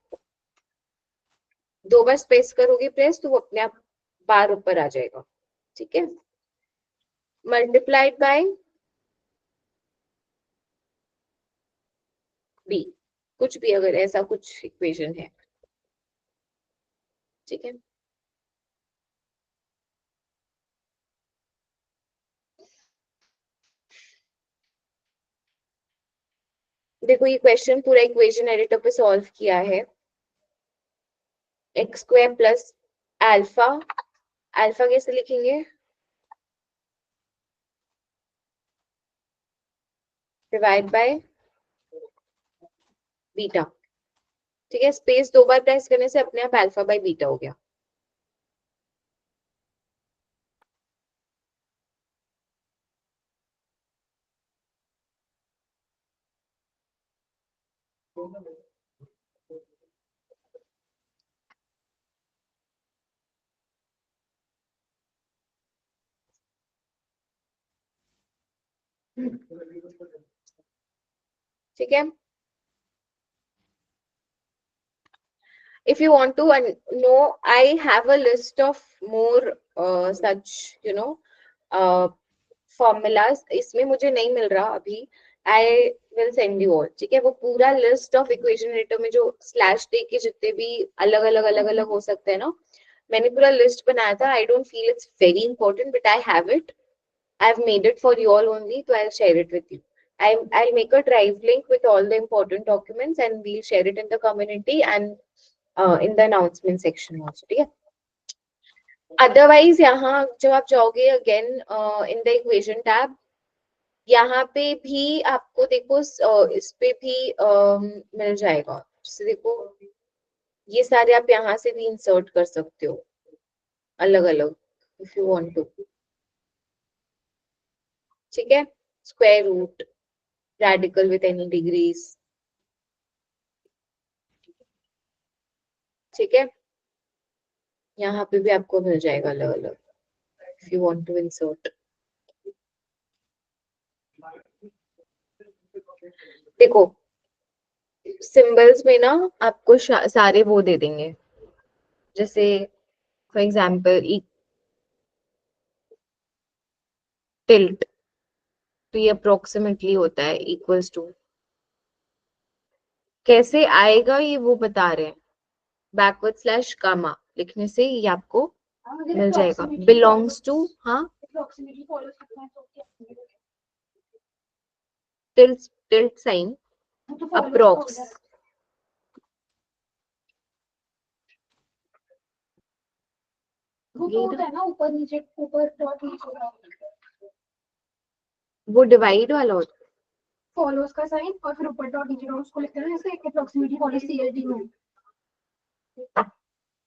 Speaker 1: दो बार स्पेस करोगे प्रेस तो वो अपने आप बार ऊपर आ जाएगा. ठीक है. Multiplied by B. कुछ भी अगर ऐसा कुछ इक्वेशन है. ठीक है. देखो ये क्वेश्चन पूरा इक्वेशन एडिटर पे सॉल्व किया है. X square plus alpha. Alpha कैसे लिखेंगे? Divide by beta. ठीक है. स्पेस दो बार प्रेस करने से अपने आप अल्फा बाय बीटा हो गया. ठीक है. if you want to know, I have a list of more such formulas. इसमें मुझे नहीं मिल रहा अभी. I will send you all. ठीक है. वो पूरा लिस्ट ऑफ इक्वेशन एडिटर में जो स्लैश दे के जितने भी अलग अलग अलग अलग हो सकते हैं ना, मैंने पूरा लिस्ट बनाया था. I don't feel it's very important but I have it. I've made it for you all only, so I'll share it with you. I'll make a drive link with all the important documents and we'll share it in the community and in the announcement section also. ठीक है? Otherwise, यहाँ जब आप जाओगे again in the equation tab, यहाँ पे भी आपको देखो इस पे भी मिल जाएगा. जैसे देखो ये सारे आप यहाँ से भी इंसर्ट कर सकते हो अलग अलग if you want to. ठीक है? Square root, radical with any degrees. ठीक है? यहाँ पे भी आपको मिल जाएगा अलग अलग if you want to insert. देखो सिंबल्स में ना आपको सारे वो दे देंगे. जैसे फॉर एग्जाम्पल टिल्ट, तो ये अप्रोक्सीमेटली होता है इक्वल्स टू. कैसे आएगा ये वो बता रहे हैं. बैकवर्ड स्लैश गामा लिखने से ये आपको मिल जाएगा. बिलोंग्स टू, हाँ टिल्ट टिल्ट साइन अप्रोक्स. वो तो होता है ना ऊपर नीचे, ऊपर डॉट नीचे, वो डिवाइड वाला होता है. फॉलोज का साइन और फिर ऊपर डॉट नीचे डॉट उसको लिखते हैं ना, जैसे अप्रोक्सीमेटली फॉलो सीएलटी में.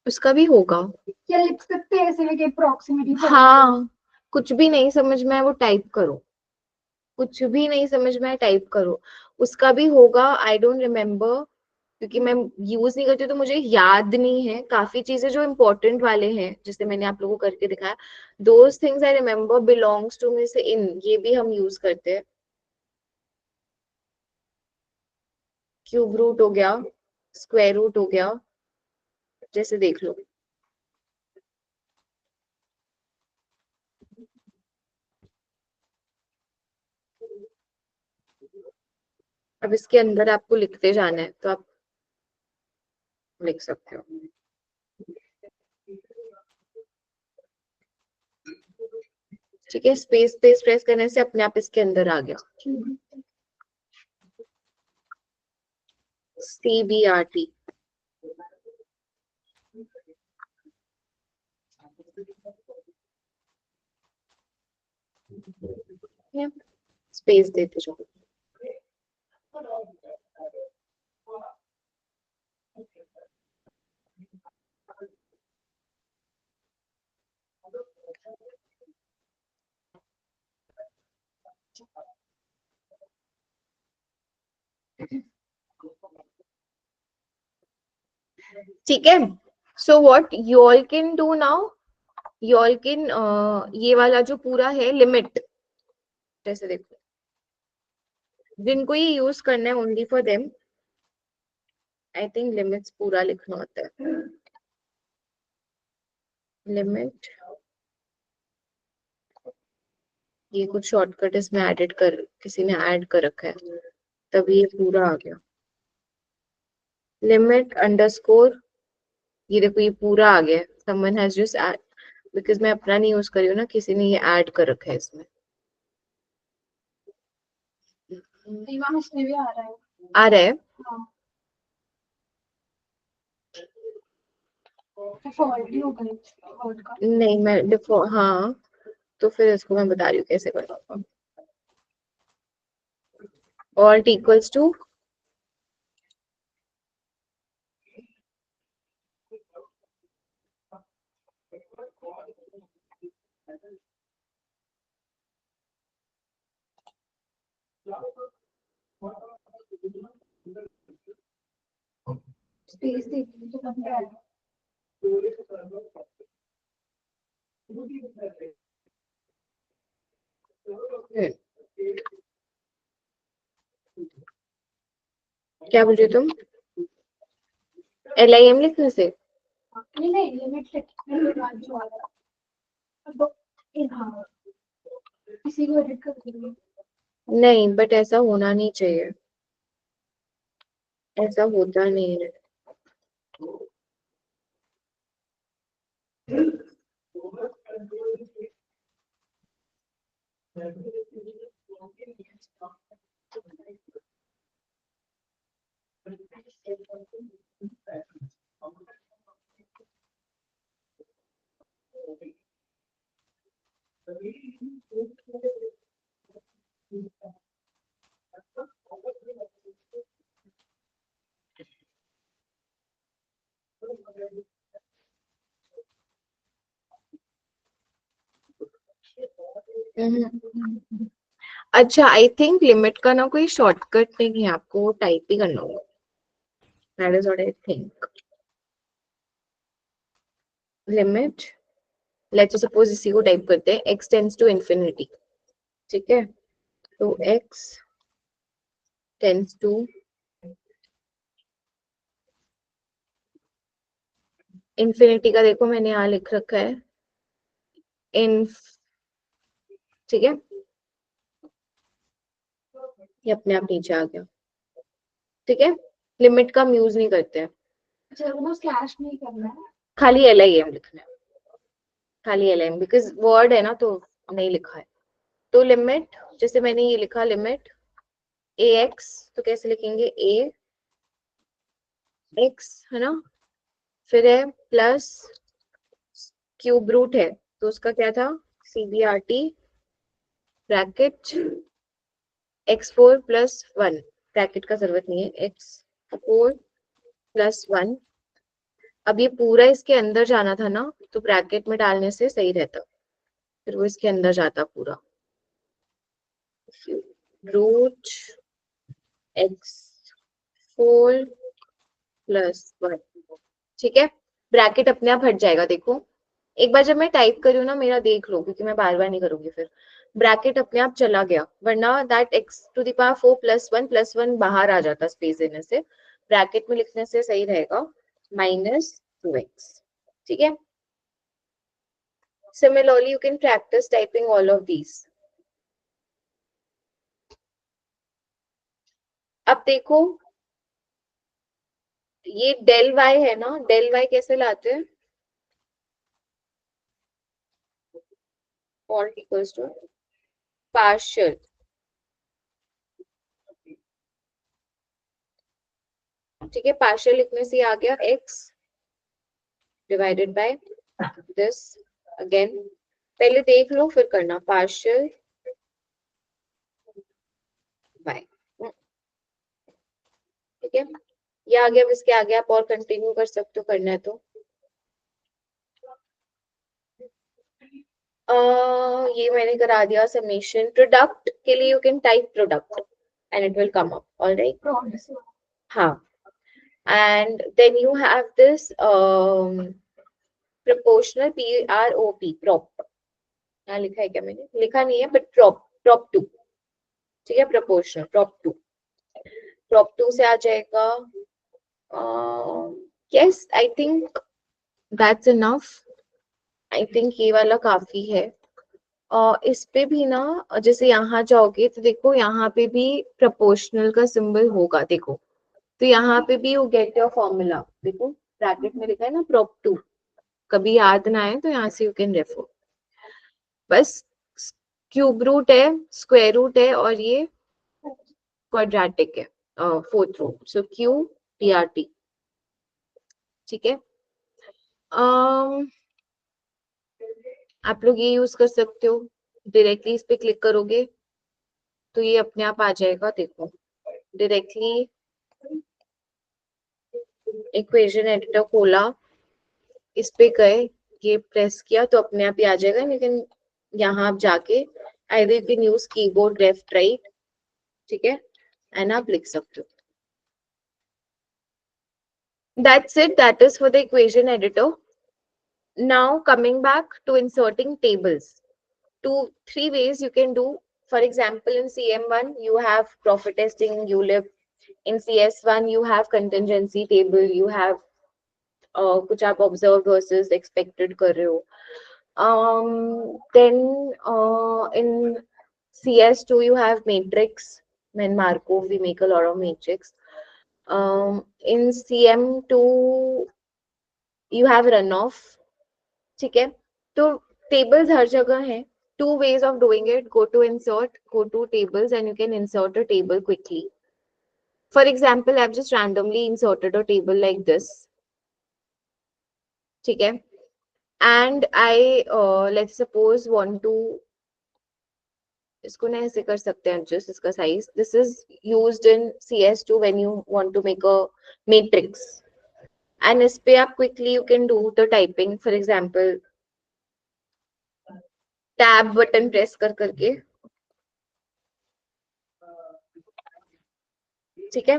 Speaker 1: उसका भी होगा क्या? लिख सकते हैं ऐसे लेके अप्रोक्सीमेटली. हाँ, कुछ भी नहीं समझ में आए वो टाइप करो. कुछ भी नहीं समझ में आए टाइप करो. उसका भी होगा. आई डोंट रिमेम्बर क्योंकि मैं यूज नहीं करती तो मुझे याद नहीं है. काफी चीजें जो इम्पोर्टेंट वाले हैं जैसे मैंने आप लोगों को करके दिखाया, those things I remember. Belongs to में से इन ये भी हम यूज करते हैं. क्यूब रूट हो गया, स्क्वायर रूट हो गया. जैसे देख लो, अब इसके अंदर आपको लिखते जाना है तो आप लिख सकते हो. ठीक है? स्पेस स्पेस प्रेस करने से अपने आप इसके अंदर आ गया. CBRT. स्पेस देते जाओ. ठीक है? So what you all can do now, you all can ये वाला जो पूरा है लिमिट, जैसे देखो जिनको ये यूज करना है only for them, I think limits पूरा लिखना होता है. लिमिट, ये कुछ शॉर्टकट इसमें एडिट कर, किसी ने ऐड कर रखा है तभी ये पूरा आ गया. लिमिट अंडरस्कोर, ये देखो ये पूरा आ गया. Someone has just add, because मैं अपना नहीं यूज कर रही हूँ ना, किसी ने ये ऐड कर रखा है इसमें. इसमें भी आ रहा है. आ रहा है. हाँ. नहीं मैं डिफॉल्ट, हाँ तो फिर इसको मैं बता रही हूँ कैसे करना. ऑल्ट इक्वल्स टू, स्पेस देखिए तो बन रहा है. क्या बोल रहे हो तुम? LIM लिखने से? नहीं नहीं, लिमिट लिखने के बाद जो आ रहा है. हाँ, किसी को एडिट कर दूंगी. नहीं बट ऐसा होना नहीं चाहिए. ऐसा होता नहीं है. अच्छा, आई थिंक लिमिट का ना कोई शॉर्टकट नहीं है, आपको वो टाइप ही करना होगा। That is what I think. Limit, let's suppose इसी को टाइप करते हैं, x टेंड्स टू इंफिनिटी। ठीक है, तो x टेंड्स टू इंफिनिटी का देखो मैंने यहाँ लिख रखा है इन, ठीक है, ये अपने आप नीचे आ गया। ठीक है, लिमिट का हम यूज नहीं करते हैं।
Speaker 2: अच्छा वो स्लैश नहीं करना है।
Speaker 1: खाली एल आई एम लिखना है, खाली L I am, because word है ना तो नहीं लिखा है। तो लिमिट, जैसे मैंने ये लिखा लिमिट ए एक्स, तो कैसे लिखेंगे, ए एक्स है ना, फिर है प्लस क्यूब रूट है, तो उसका क्या था, C B R T bracket x four plus one, bracket का जरूरत नहीं है, एक्स फोर प्लस वन। अब ये पूरा इसके अंदर जाना था ना, तो ब्रैकेट में डालने से सही रहता, फिर वो इसके अंदर जाता पूरा, root x four plus one. ठीक है, ब्रैकेट अपने आप हट जाएगा, देखो एक बार जब मैं टाइप करी हूँ ना, मेरा देख लो, क्योंकि मैं बार बार नहीं करूंगी फिर। ब्रैकेट अपने आप चला गया, वरना that x to the power four plus one बाहर आ जाता स्पेस देने से, ब्रैकेट में लिखने से सही रहेगा माइनस टू एक्स। ठीक है, similarly you can practice typing all of these. अब देखो, ये डेल वाई है ना, डेल वाई कैसे लाते हैं, और इक्वल्स टू पार्शियल। ठीक है, पार्शियल लिखने से आ गया x divided by this, again पहले देख लो फिर करना, पार्शियल बाय। ठीक है, ये आ गया, अब इसके आगे आप और कंटिन्यू कर सकते हो, करना है तो। ये मैंने करा दिया समेशन, प्रोडक्ट के लिए you can type product and it will come up, alright. हाँ, and then you have this proportional PROP prop, यहाँ लिखा है क्या, मैंने लिखा नहीं है, बट prop 2। ठीक है, प्रोपोर्शनल prop 2, prop 2 से आ जाएगा, yes I think that's enough, I think ये वाला काफी है। और इस पे भी ना, जैसे यहाँ जाओगे तो देखो यहाँ पे भी प्रोपोर्शनल का सिंबल होगा, देखो तो यहाँ पे भी यू गेट योर फॉर्मूला, देखो ब्रैकेट में लिखा है ना prop 2, कभी याद ना आए तो यहाँ से यू कैन रेफर। बस क्यूब रूट है, स्क्वायर रूट है, और ये क्वाड्रेटिक है, फोर्थ रूट, सो क्यू पी आर टी। ठीक है, um, आप लोग ये यूज कर सकते हो, डायरेक्टली इस पे क्लिक करोगे तो ये अपने आप आ जाएगा, देखो डायरेक्टली इक्वेशन एडिटर खोला, इस पे गए, ये प्रेस किया तो अपने आप ही आ जाएगा, लेकिन यहाँ आप जाके either you can use keyboard left right, ठीक है, एंड आप लिख सकते हो। That's it. That is for the equation editor. Now coming back to inserting tables. Three ways you can do. For example, in CM1 you have profit testing, ULIP. In CS1 you have contingency table. You have कुछ आप observed versus expected कर रहे हो. Then in CS2 you have matrix. In Markov we make a lot of matrix. In CM2 you have runoff. ठीक है, तो tables हर जगह है, Two ways of doing it. Go to insert, go to tables, and you can insert a table quickly. For example, I've just randomly inserted a table like this. Okay. And I let's suppose want to, इसको ना ऐसे कर सकते हैं adjust इसका size. This is used in CS2 when you want to make a matrix. And इस पे आप quickly you can do the typing. For example, tab button press कर करके, ठीक है?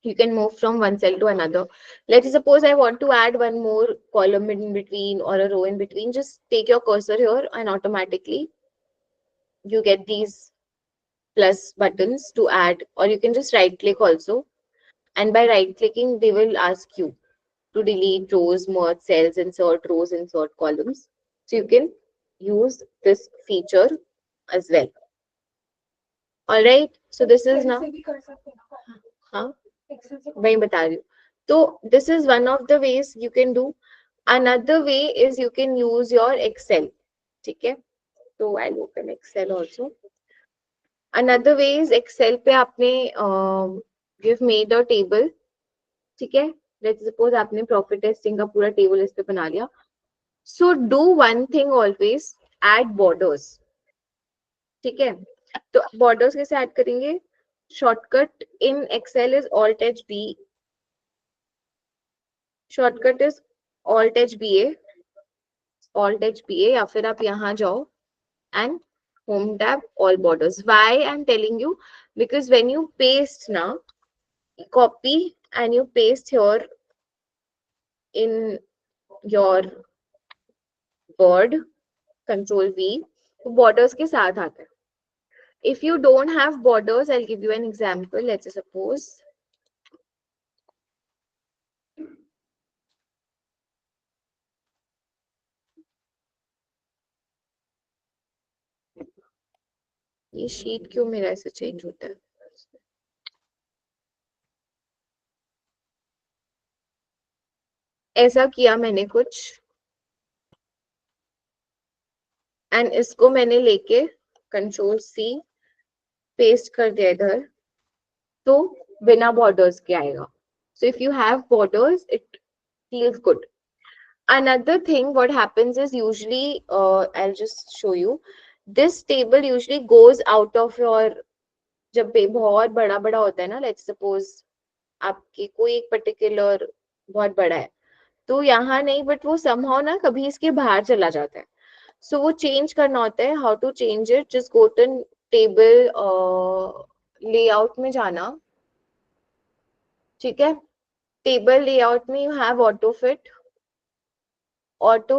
Speaker 1: You can move from one cell to another. Let's suppose I want to add one more column in between or a row in between. Just take your cursor here and automatically you get these plus buttons to add, or you can just right click also. And by right clicking, they will ask you to delete rows, merge cells, insert rows, insert columns. So you can use this feature as well. All right. So this is now. हाँ वही बता रही हूँ. So this is one of the ways you can do. Another way is you can use your Excel. ठीक है? So I'll open Excel also. Another way is Excel पे आपने you've made a table. ठीक है? Let's suppose आपने profit testing का पूरा table इस पे बना लिया. So do one thing always, add borders. ठीक है? तो borders कैसे add करेंगे? Shortcut in Excel is Alt H B. Shortcut is Alt H B A. Alt H B A या फिर आप यहाँ जाओ and home tab all borders. Why I'm telling you? Because when you paste now, copy and you paste here in your word, control V, तो borders के साथ आता है. If you don't have borders, I'll give you an example. Let's suppose ये sheet क्यों मेरा ऐसे change होता है? ऐसा किया मैंने कुछ and इसको मैंने लेके control C paste कर दिया इधर, तो बिना borders के आएगा. So if you have borders, it feels good. Another thing, what happens is usually, I'll just show you. This table usually goes out of your, जब बहुत बड़ा बड़ा होता है ना, let's suppose आपके कोई एक particular बहुत बड़ा है, तो यहाँ नहीं, but वो somehow ना कभी इसके बाहर चला जाता है. So वो change करना होता है. How to change it? Just go to table layout में जाना, ठीक है? Table layout में you have auto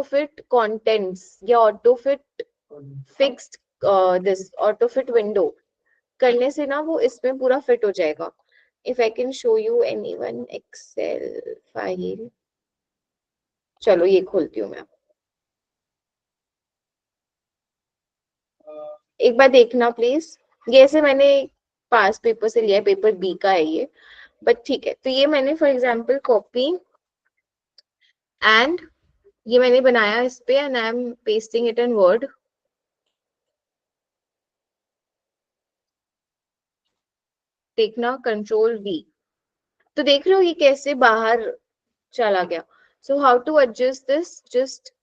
Speaker 1: fit contents या auto fit fixed this auto fit window करने से ना वो इसमें पूरा fit हो जाएगा. If I can show you any one Excel file, चलो ये खोलती हूँ मैं. एक बार देखना प्लीज. ये ऐसे मैंने पास पेपर से लिया है, पेपर बी का है ये, बट ठीक है. तो ये मैंने फॉर एग्जांपल कॉपी एंड ये मैंने बनाया इस पे and I am pasting it in Word. देखना कंट्रोल वी, तो देख रहे हो ये कैसे बाहर चला गया. So how to adjust this? Just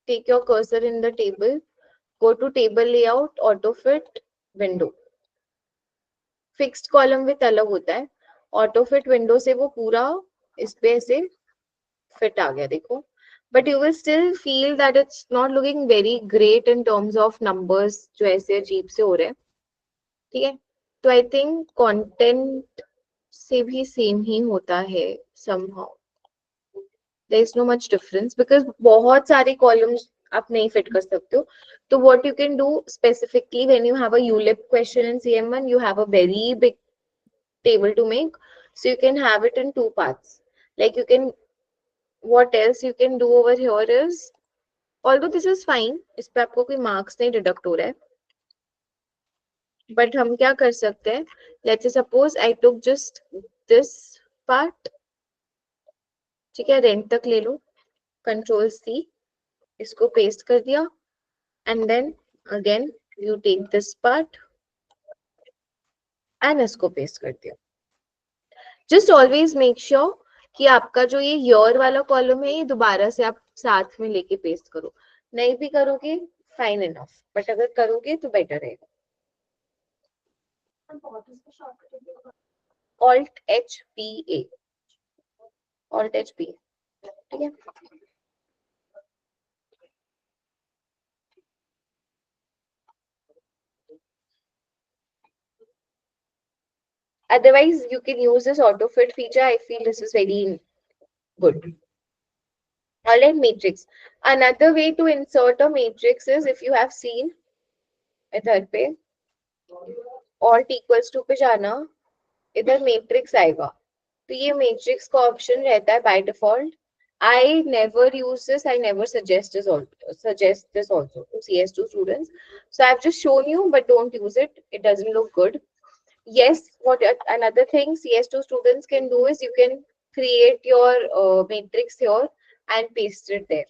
Speaker 1: take your cursor in the table, go to table layout, auto fit window. Fixed column with अलग होता है. ऑटो फिट विंडो से वो पूरा इस पे ऐसे फिट आ गया, देखो. But you will still feel that it's not looking very great in terms of numbers जो ऐसे अजीब से हो रहे हैं, ठीक है? तो आई थिंक कंटेंट से भी सेम ही होता है somehow. There is no much difference because बहुत सारे columns आप नहीं fit कर सकते हो. तो what you can do specifically when you have a ULIP question in CM1, you have a very big table to make, so you can have it in two parts. Like you can, what else you can do over here is, although this is fine, इस पे आपको कोई marks नहीं deduct हो रहा है, but हम क्या कर सकते हैं? Let's say suppose I took just this part, ठीक है? Rent तक ले लो, Control C, इसको paste कर दिया and then Again, you take this part and इसको paste कर दिया. Just always make sure कि आपका जो ये year वाला column है ये दोबारा से आप साथ में लेके paste करो. नहीं भी करोगे fine enough, but अगर करोगे तो better रहेगा. Alt H P A. Alt H P. ठीक है. Otherwise, you can use this autofit feature. I feel this is very good. Alright, matrix. Another way to insert a matrix is if you have seen इधर पे alt equals to पे जाना इधर matrix आएगा तो ये matrix का option रहता है by default. I never use this. I never suggest this also to CS2 students. So I've just shown you, but don't use it. It doesn't look good. Yes, what another thing CS2 students can do is you can create your matrix here and paste it there.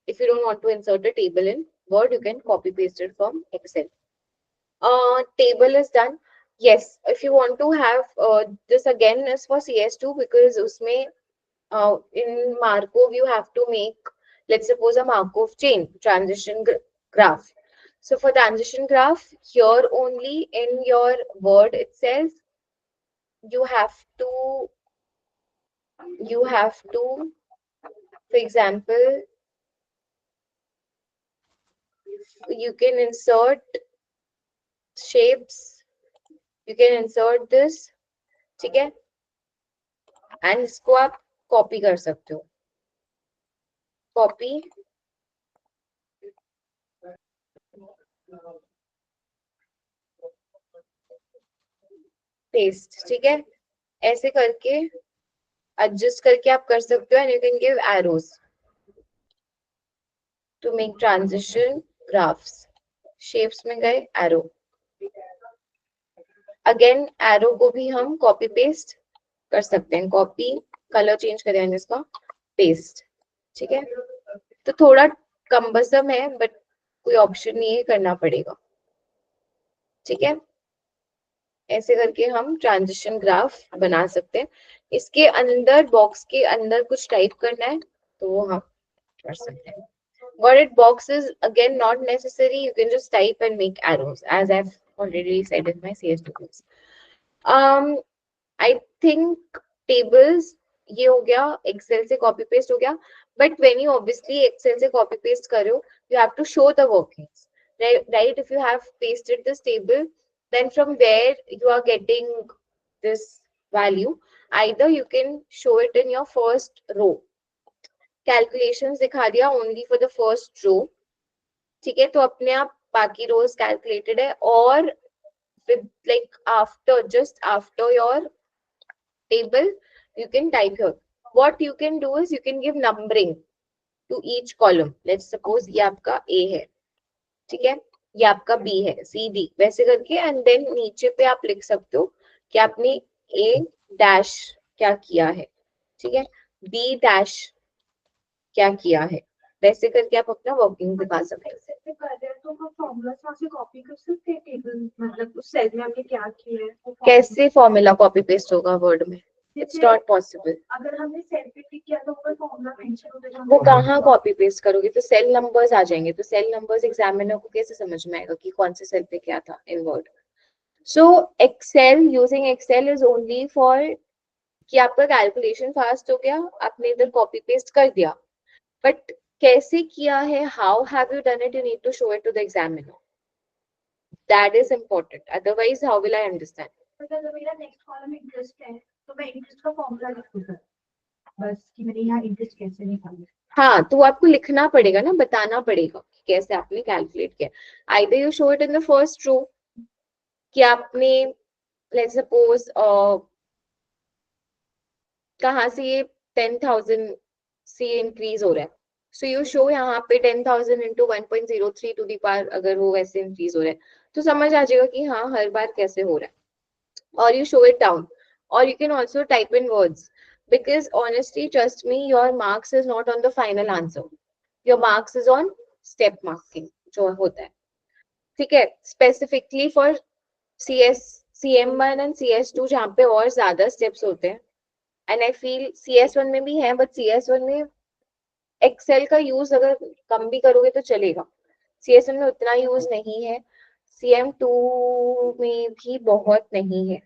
Speaker 1: If you don't want to insert a table in Word, you can copy paste it from Excel. Table is done. Yes, if you want to have this again is for CS2 because usme in Markov you have to make, let's suppose, a Markov chain transition graph. So for transition graph, here only in your Word itself, you have to, for example, you can insert shapes, you can insert this, ठीक है, and इसको आप copy कर सकते हो, copy, paste, ठीक है, ऐसे करके adjust करके आप कर सकते हो and you can give arrows to make transition graphs. Shapes में गए arrow. Again arrow को भी हम copy paste कर सकते हैं. Copy, color change करें इसका, paste. ठीक है. तो थोड़ा कम्बसम है बट कोई ऑप्शन नहीं है, करना पड़ेगा. ठीक है. ऐसे करके हम ट्रांजिशन ग्राफ बना सकते हैं. इसके अंदर बॉक्स के अंदर कुछ टाइप करना है तो वो हम कर सकते हैं. Got it? Box is again not necessary. You can just type and make arrows, as I've already said in my CS2 course. I think tables ये हो गया, Excel से copy paste हो गया. But when you obviously Excel से copy paste कर रहे हो, you have to show the workings, right? If you have pasted this table, then from where you are getting this value, either you can show it in your first row. Calculations दिखा दिया only for the first row. ठीक है, तो अपने आप बाकी rows calculated है, और with like just after your table you can type here. What you can do is you can give numbering to each column. Let's suppose ये आपका A है, ठीक है, ये आपका B है, C D वैसे करके, and then नीचे पे आप लिख सकते हो कि आपने A dash क्या किया है, ठीक है, B dash क्या किया है, वैसे करके आप अपना वर्किंग दिखा सकते हैं.
Speaker 2: तो हम फॉर्मूला से कॉपी कर सकते हैं टेबल, मतलब उस सेल में हमने क्या किया है
Speaker 1: कैसे फॉर्मूला कॉपी पेस्ट होगा वर्ड में? It's not possible.
Speaker 2: अगर हमने सेल पे क्लिक किया तो ऊपर फॉर्मूला मेंशन हो जाएगा.
Speaker 1: वो कहाँ कॉपी पेस्ट करोगे? तो सेल नंबर्स आ जाएंगे, तो सेल नंबर्स एग्जामिनर को कैसे समझ में आएगा कि कौन से सेल पे क्या था in Word? So Excel, using Excel is only for कि आपका कैलकुलेशन फास्ट हो गया, आपने इधर कॉपी पेस्ट कर दिया, बट कैसे किया है, how have you done it, you need to show it to the examiner. That is important, otherwise how will I understand?
Speaker 2: अगर मेरा नेक्स्ट कॉलम इंटरेस्ट है तो मैं इंटरेस्ट का फॉर्मूला लिख दूंगा बस कि मैंने यहाँ इंटरेस्ट कैसे निकाला.
Speaker 1: हाँ, तो आपको लिखना पड़ेगा ना, बताना पड़ेगा कि कैसे आपने कैलकुलेट किया. Either you show it in the first row कि आपने लेट्स सपोज कहाँ से ये 10,000 से इंक्रीज हो रहा है, सो यू शो यहाँ पे 10,000 इंटू 1.03 टू दी पावर, अगर वो वैसे इंक्रीज हो रहा है तो समझ आ जाएगा कि हाँ हर बार कैसे हो रहा है. Or you show it down, or you can also type in words, because honestly trust me, your marks is not on the final answer, your marks is on step marking जो होता है. ठीक है, specifically for CM1 and CS2 जहाँ पे और ज्यादा steps होते हैं, एंड आई फील CS1 में भी है, बट CS1 में एक्सेल का यूज अगर कम भी करोगे तो चलेगा, CS1 में उतना यूज नहीं है, CM2 में भी बहुत नहीं है,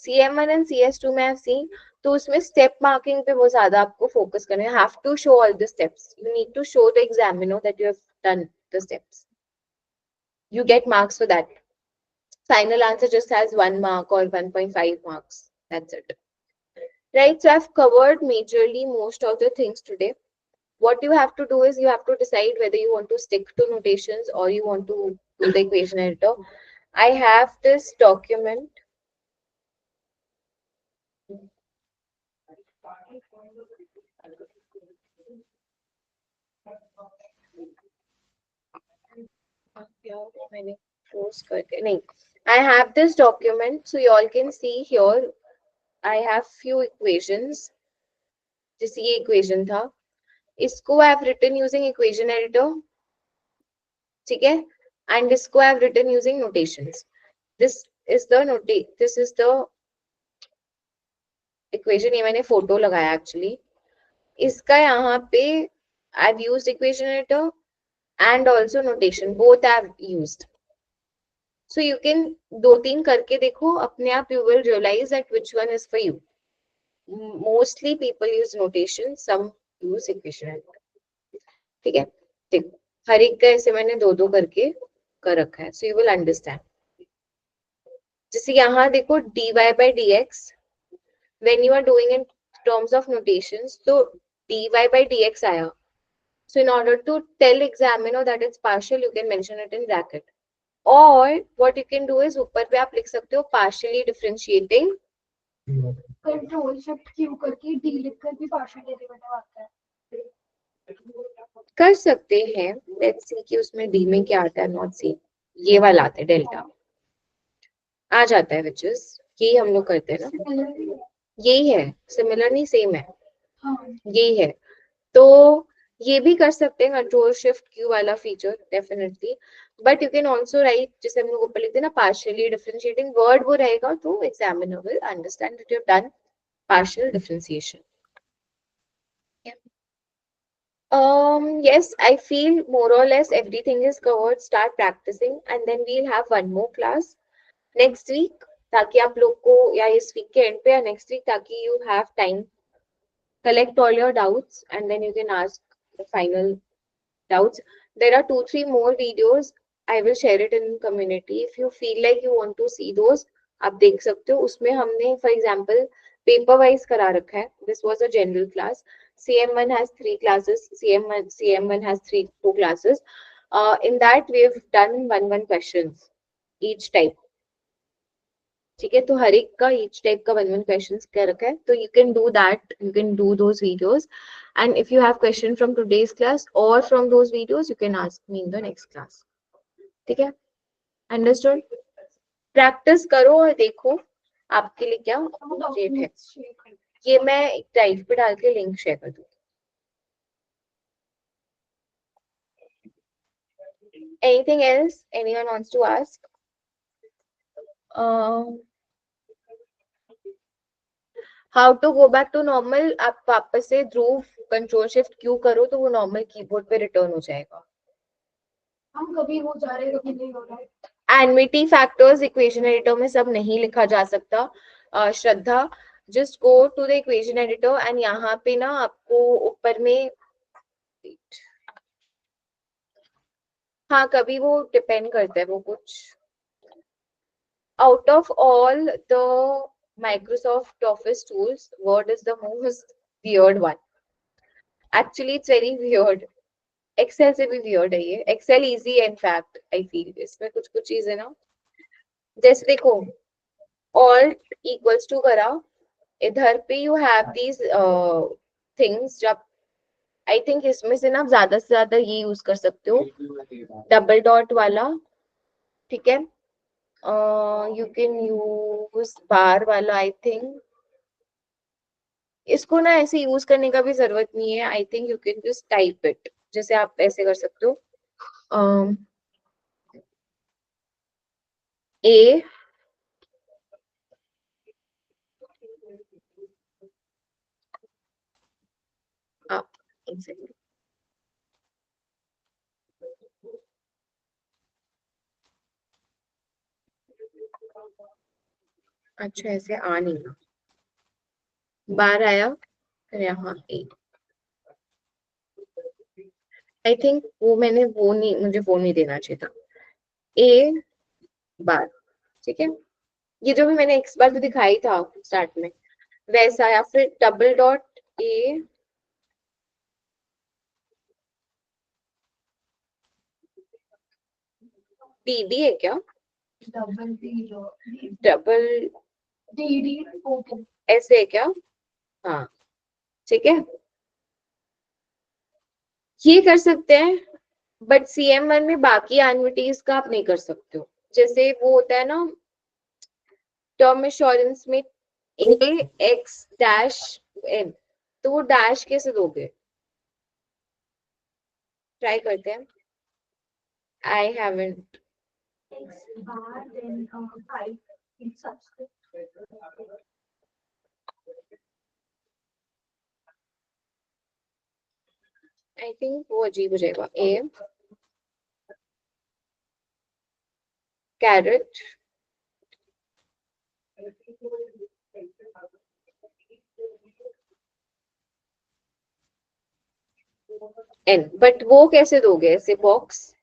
Speaker 1: CM1 एंड CS2 में सीन, तो उसमें स्टेप मार्किंग पे बहुत ज्यादा आपको फोकस करना है, have to show all the steps, you need to show the examiner that you have done the steps, you get marks for that. Final answer just has 1 mark or 1.5 marks. That's it. Right, so I've covered majorly most of the things today. What you have to do is you have to decide whether you want to stick to notations or you want to do the equation editor. I have this document. I have this document, so you all can see here. I have few equations. जैसे ये equation था, इसको I have written using equation editor, ठीक है, and इसको I have written using notations. This is the equation, ये मैंने photo लगाया एक्चुअली, इसका यहाँ पे I've used equation editor and also notation, both I've used. So you can दो तीन करके देखो अपने आप, you will realize that which one is for you. Mostly people use notation, some use equation editor. ठीक है, देखो हर एक का ऐसे मैंने दो दो करके कर रखा है, so you will understand. जैसे यहाँ देखो dy by dx, when you are doing in terms of notations, so dy by dx आया. So in order to tell examiner that it's partial, you can mention it in bracket. Or what you can do is ऊपर पे आप लिख सकते हो partially differentiating.
Speaker 2: Control shift Q करके D लिख कर भी पार्शियल डेरिवेटिव आता है।
Speaker 1: कर सकते हैं, लेट्स सी कि उसमें डी में क्या आता है, नॉट सी, ये वाला आता है डेल्टा आ जाता है, विच इज यही हम लोग करते हैं ना, यही है, सिमिलर नहीं सेम है,
Speaker 2: हाँ
Speaker 1: यही है, तो ये भी कर सकते हैं कंट्रोल शिफ्ट क्यू वाला feature definitely, but you can also right, जैसे हम लोग ऊपर लिखते हैं ना पार्शियली डिफरेंशिएटिंग, वर्ड वो रहेगा तो examiner will understand that you have done partial differentiation. Yeah. Yes, I feel more or less everything is covered. Start practicing, and then we'll have one more class next week. ताकि आप लोग को या इस week के and पे या next week, ताकि you have time, collect all your doubts, and then you can ask the final doubts. There are 2-3 more videos. I will share it in community. If you feel like you want to see those, आप देख सकते हो. उसमें हमने for example paper wise करा रखा है. This was a general class. CM1 has 3 classes. CM1 has 2 classes. In that we have done one questions each type. ठीक है, तो हर एक का ईच टाइप का वन क्वेश्चंस क्या रखा है, तो you can do that, you can do those videos, and if you have question from today's class और from those videos you can ask me in the next class. ठीक है, understood. Practice करो और देखो आपके लिए क्या अपडेट है. ये मैं एक ड्राइव पे डाल के लिंक शेयर कर दूँ. Anything else anyone wants to ask? How to go back to normal, आप वापस से ध्रुव कंट्रोल शिफ्ट क्यू करो तो वो नॉर्मल कीबोर्ड पे रिटर्न हो जाएगा.
Speaker 2: हम कभी हो जा रहे कभी नहीं हो रहा।
Speaker 1: एनविटी फैक्टर्स इक्वेशन एडिटर में सब नहीं लिखा जा सकता. Shraddha, just go to the equation editor and यहाँ पे ना आपको ऊपर में, हाँ कभी वो डिपेंड करता है वो कुछ, out of all the Microsoft Office tools, Word is the most weird one. Actually, it's very weird. Excel से भी weird है ये. Excel easy है in fact, I feel. इसमें कुछ कुछ चीजें ना, जैसे देखो Alt equals to करा, इधर पे you have these things, जब आई थिंक इसमें से ना ज्यादा से ज्यादा ये यूज कर सकते हो डबल डॉट वाला. ठीक है, यू कैन यूज बार वाला. आई थिंक इसको ना ऐसे यूज करने का भी जरूरत नहीं है. I think you can just type it, जैसे आप ऐसे कर सकते हो. ए एक सेकंड, अच्छा ऐसे आ नहीं रहा, बार आया फिर यहाँ ए, आई थिंक वो मैंने वो नहीं, मुझे वो नहीं देना चाहिए था, ए बार, ठीक है। ये जो भी मैंने एक्स बार तो दिखाई था स्टार्ट में वैसा, या फिर double dot A, D D है क्या,
Speaker 2: double D
Speaker 1: double
Speaker 2: D D okay.
Speaker 1: ऐसे है क्या, हाँ ठीक है, ये कर सकते हैं। बट CM1 में बाकी एन्युटीज का आप नहीं कर सकते हो, जैसे वो होता है ना टर्म इंश्योरेंस में ए एक्स डैश एन, तो वो डैश कैसे दोगे, ट्राई करते हैं। I haven't,
Speaker 2: X bar then 5 in subscript.
Speaker 1: I think वो अजीब हो जाएगा, ए कैरेट एन, बट वो कैसे दोगे ऐसे box,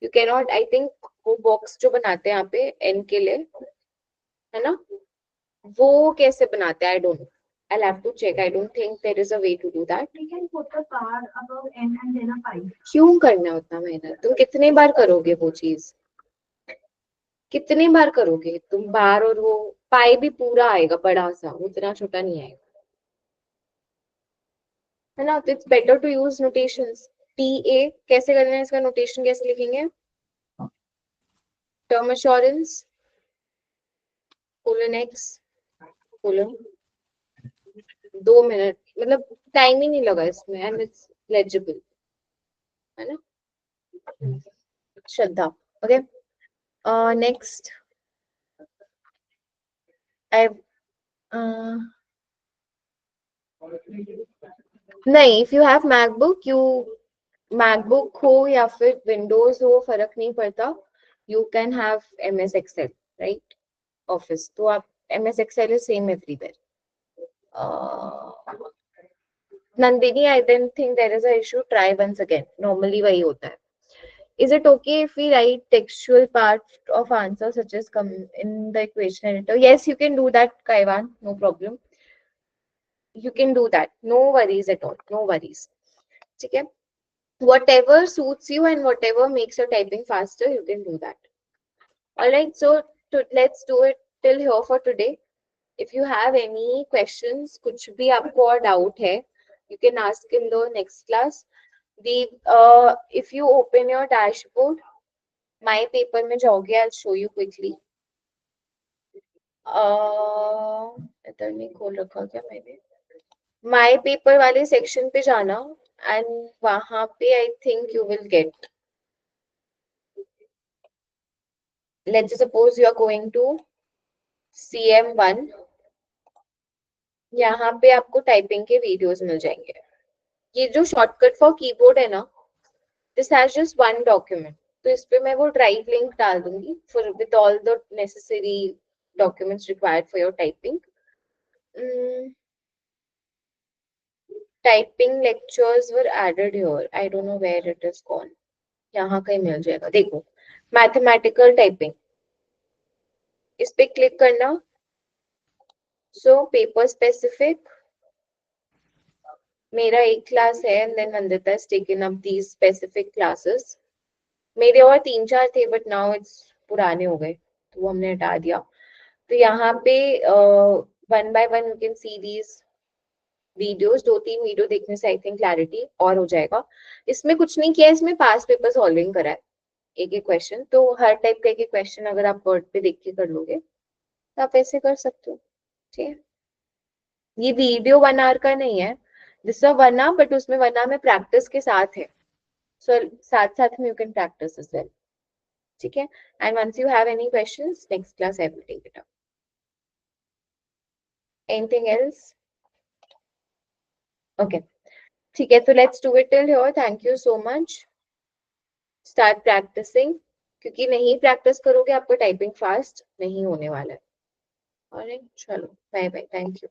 Speaker 1: you can not, I think वो बॉक्स जो बनाते हैं यहाँ पे एन के लिए, है ना, वो कैसे बनाते हैं, I don't know, I'll have to check. I don't think there is a way to do that.
Speaker 2: We can put a bar above n and then a 5.
Speaker 1: क्यों करना है उतना मेहनत, तुम कितने बार करोगे वो चीज, कितने बार करोगे तुम बार, और वो पाई भी पूरा आएगा बड़ा सा, उतना छोटा नहीं आएगा, है ना, तो it's better to use notations. T A कैसे करना है, इसका नोटेशन कैसे लिखेंगे, term assurance colon x colon, 2 minute, मतलब टाइम ही नहीं लगा इसमें, एंड इट्स लेजिबल, है ना, श्रद्धा। ओके, नेक्स्ट आई, नहीं, if you have MacBook, you MacBook हो या फिर विंडोज हो फर्क नहीं पड़ता, you can have MS Excel, right, office, तो आप MS Excel is same everywhere. Nandini, I don't think there is a issue, try once again, normally वही होता है। Is it okay if we write textual part of answer such as come in the equation editor? Yes, you can do that, Kaivan, no problem. You can do that, no worries at all, no worries, ठीक है, whatever suits you and whatever makes your typing faster, you can do that. All right, so let's do it till here for today. If you have any questions, कुछ भी आपको और doubt है, you can ask in the next class. The if you open your dashboard, my paper में जाओगे, I'll show you quickly. इधर नहीं खोल रखा क्या मैंने, my paper वाले section पे जाना, and वहां पे I think you will get. Let's suppose you are going to CM1, यहाँ पे आपको टाइपिंग के वीडियोस मिल जाएंगे। ये जो शॉर्टकट फॉर कीबोर्ड है ना, this has just one document, तो इस पे मैं वो ड्राइव लिंक डाल दूंगी for with all the necessary documents required for your typing. Typing lectures were added here. I don't know where it is gone. यहाँ कहीं मिल जाएगा, देखो, मैथमेटिकल टाइपिंग, इस पे क्लिक करना, सो पेपर स्पेसिफिक, मेरा एक क्लास है and then Nandita has taken up these specific classes. मेरे और 3-4 थे बट नाउ इट्स पुराने हो गए, तो वो हमने हटा दिया। तो यहाँ पे one by one you can see these videos, 2-3 video देखने से आई थिंक क्लैरिटी और हो जाएगा। इसमें कुछ नहीं किया, इसमें पास पेपर सॉल्विंग करा है, एक एक क्वेश्चन, तो हर टाइप का एक एक क्वेश्चन अगर आप वर्ड पे देख के कर लोगे तो आप ऐसे कर सकते हो, ठीक है। ये वीडियो 1 आवर का नहीं है, दिस 1 आवर, बट उसमें 1 आवर में प्रैक्टिस के साथ है, सो साथ साथ में you can practice as well. ठीक है. And once you have any questions, next class I will take it up. Anything else? Okay. ठीक है, तो let's do it till here. Thank you so much. Start practicing. क्योंकि नहीं practice करोगे आपका typing fast नहीं होने वाला है. Alright, चलो, बाय बाय, थैंक यू.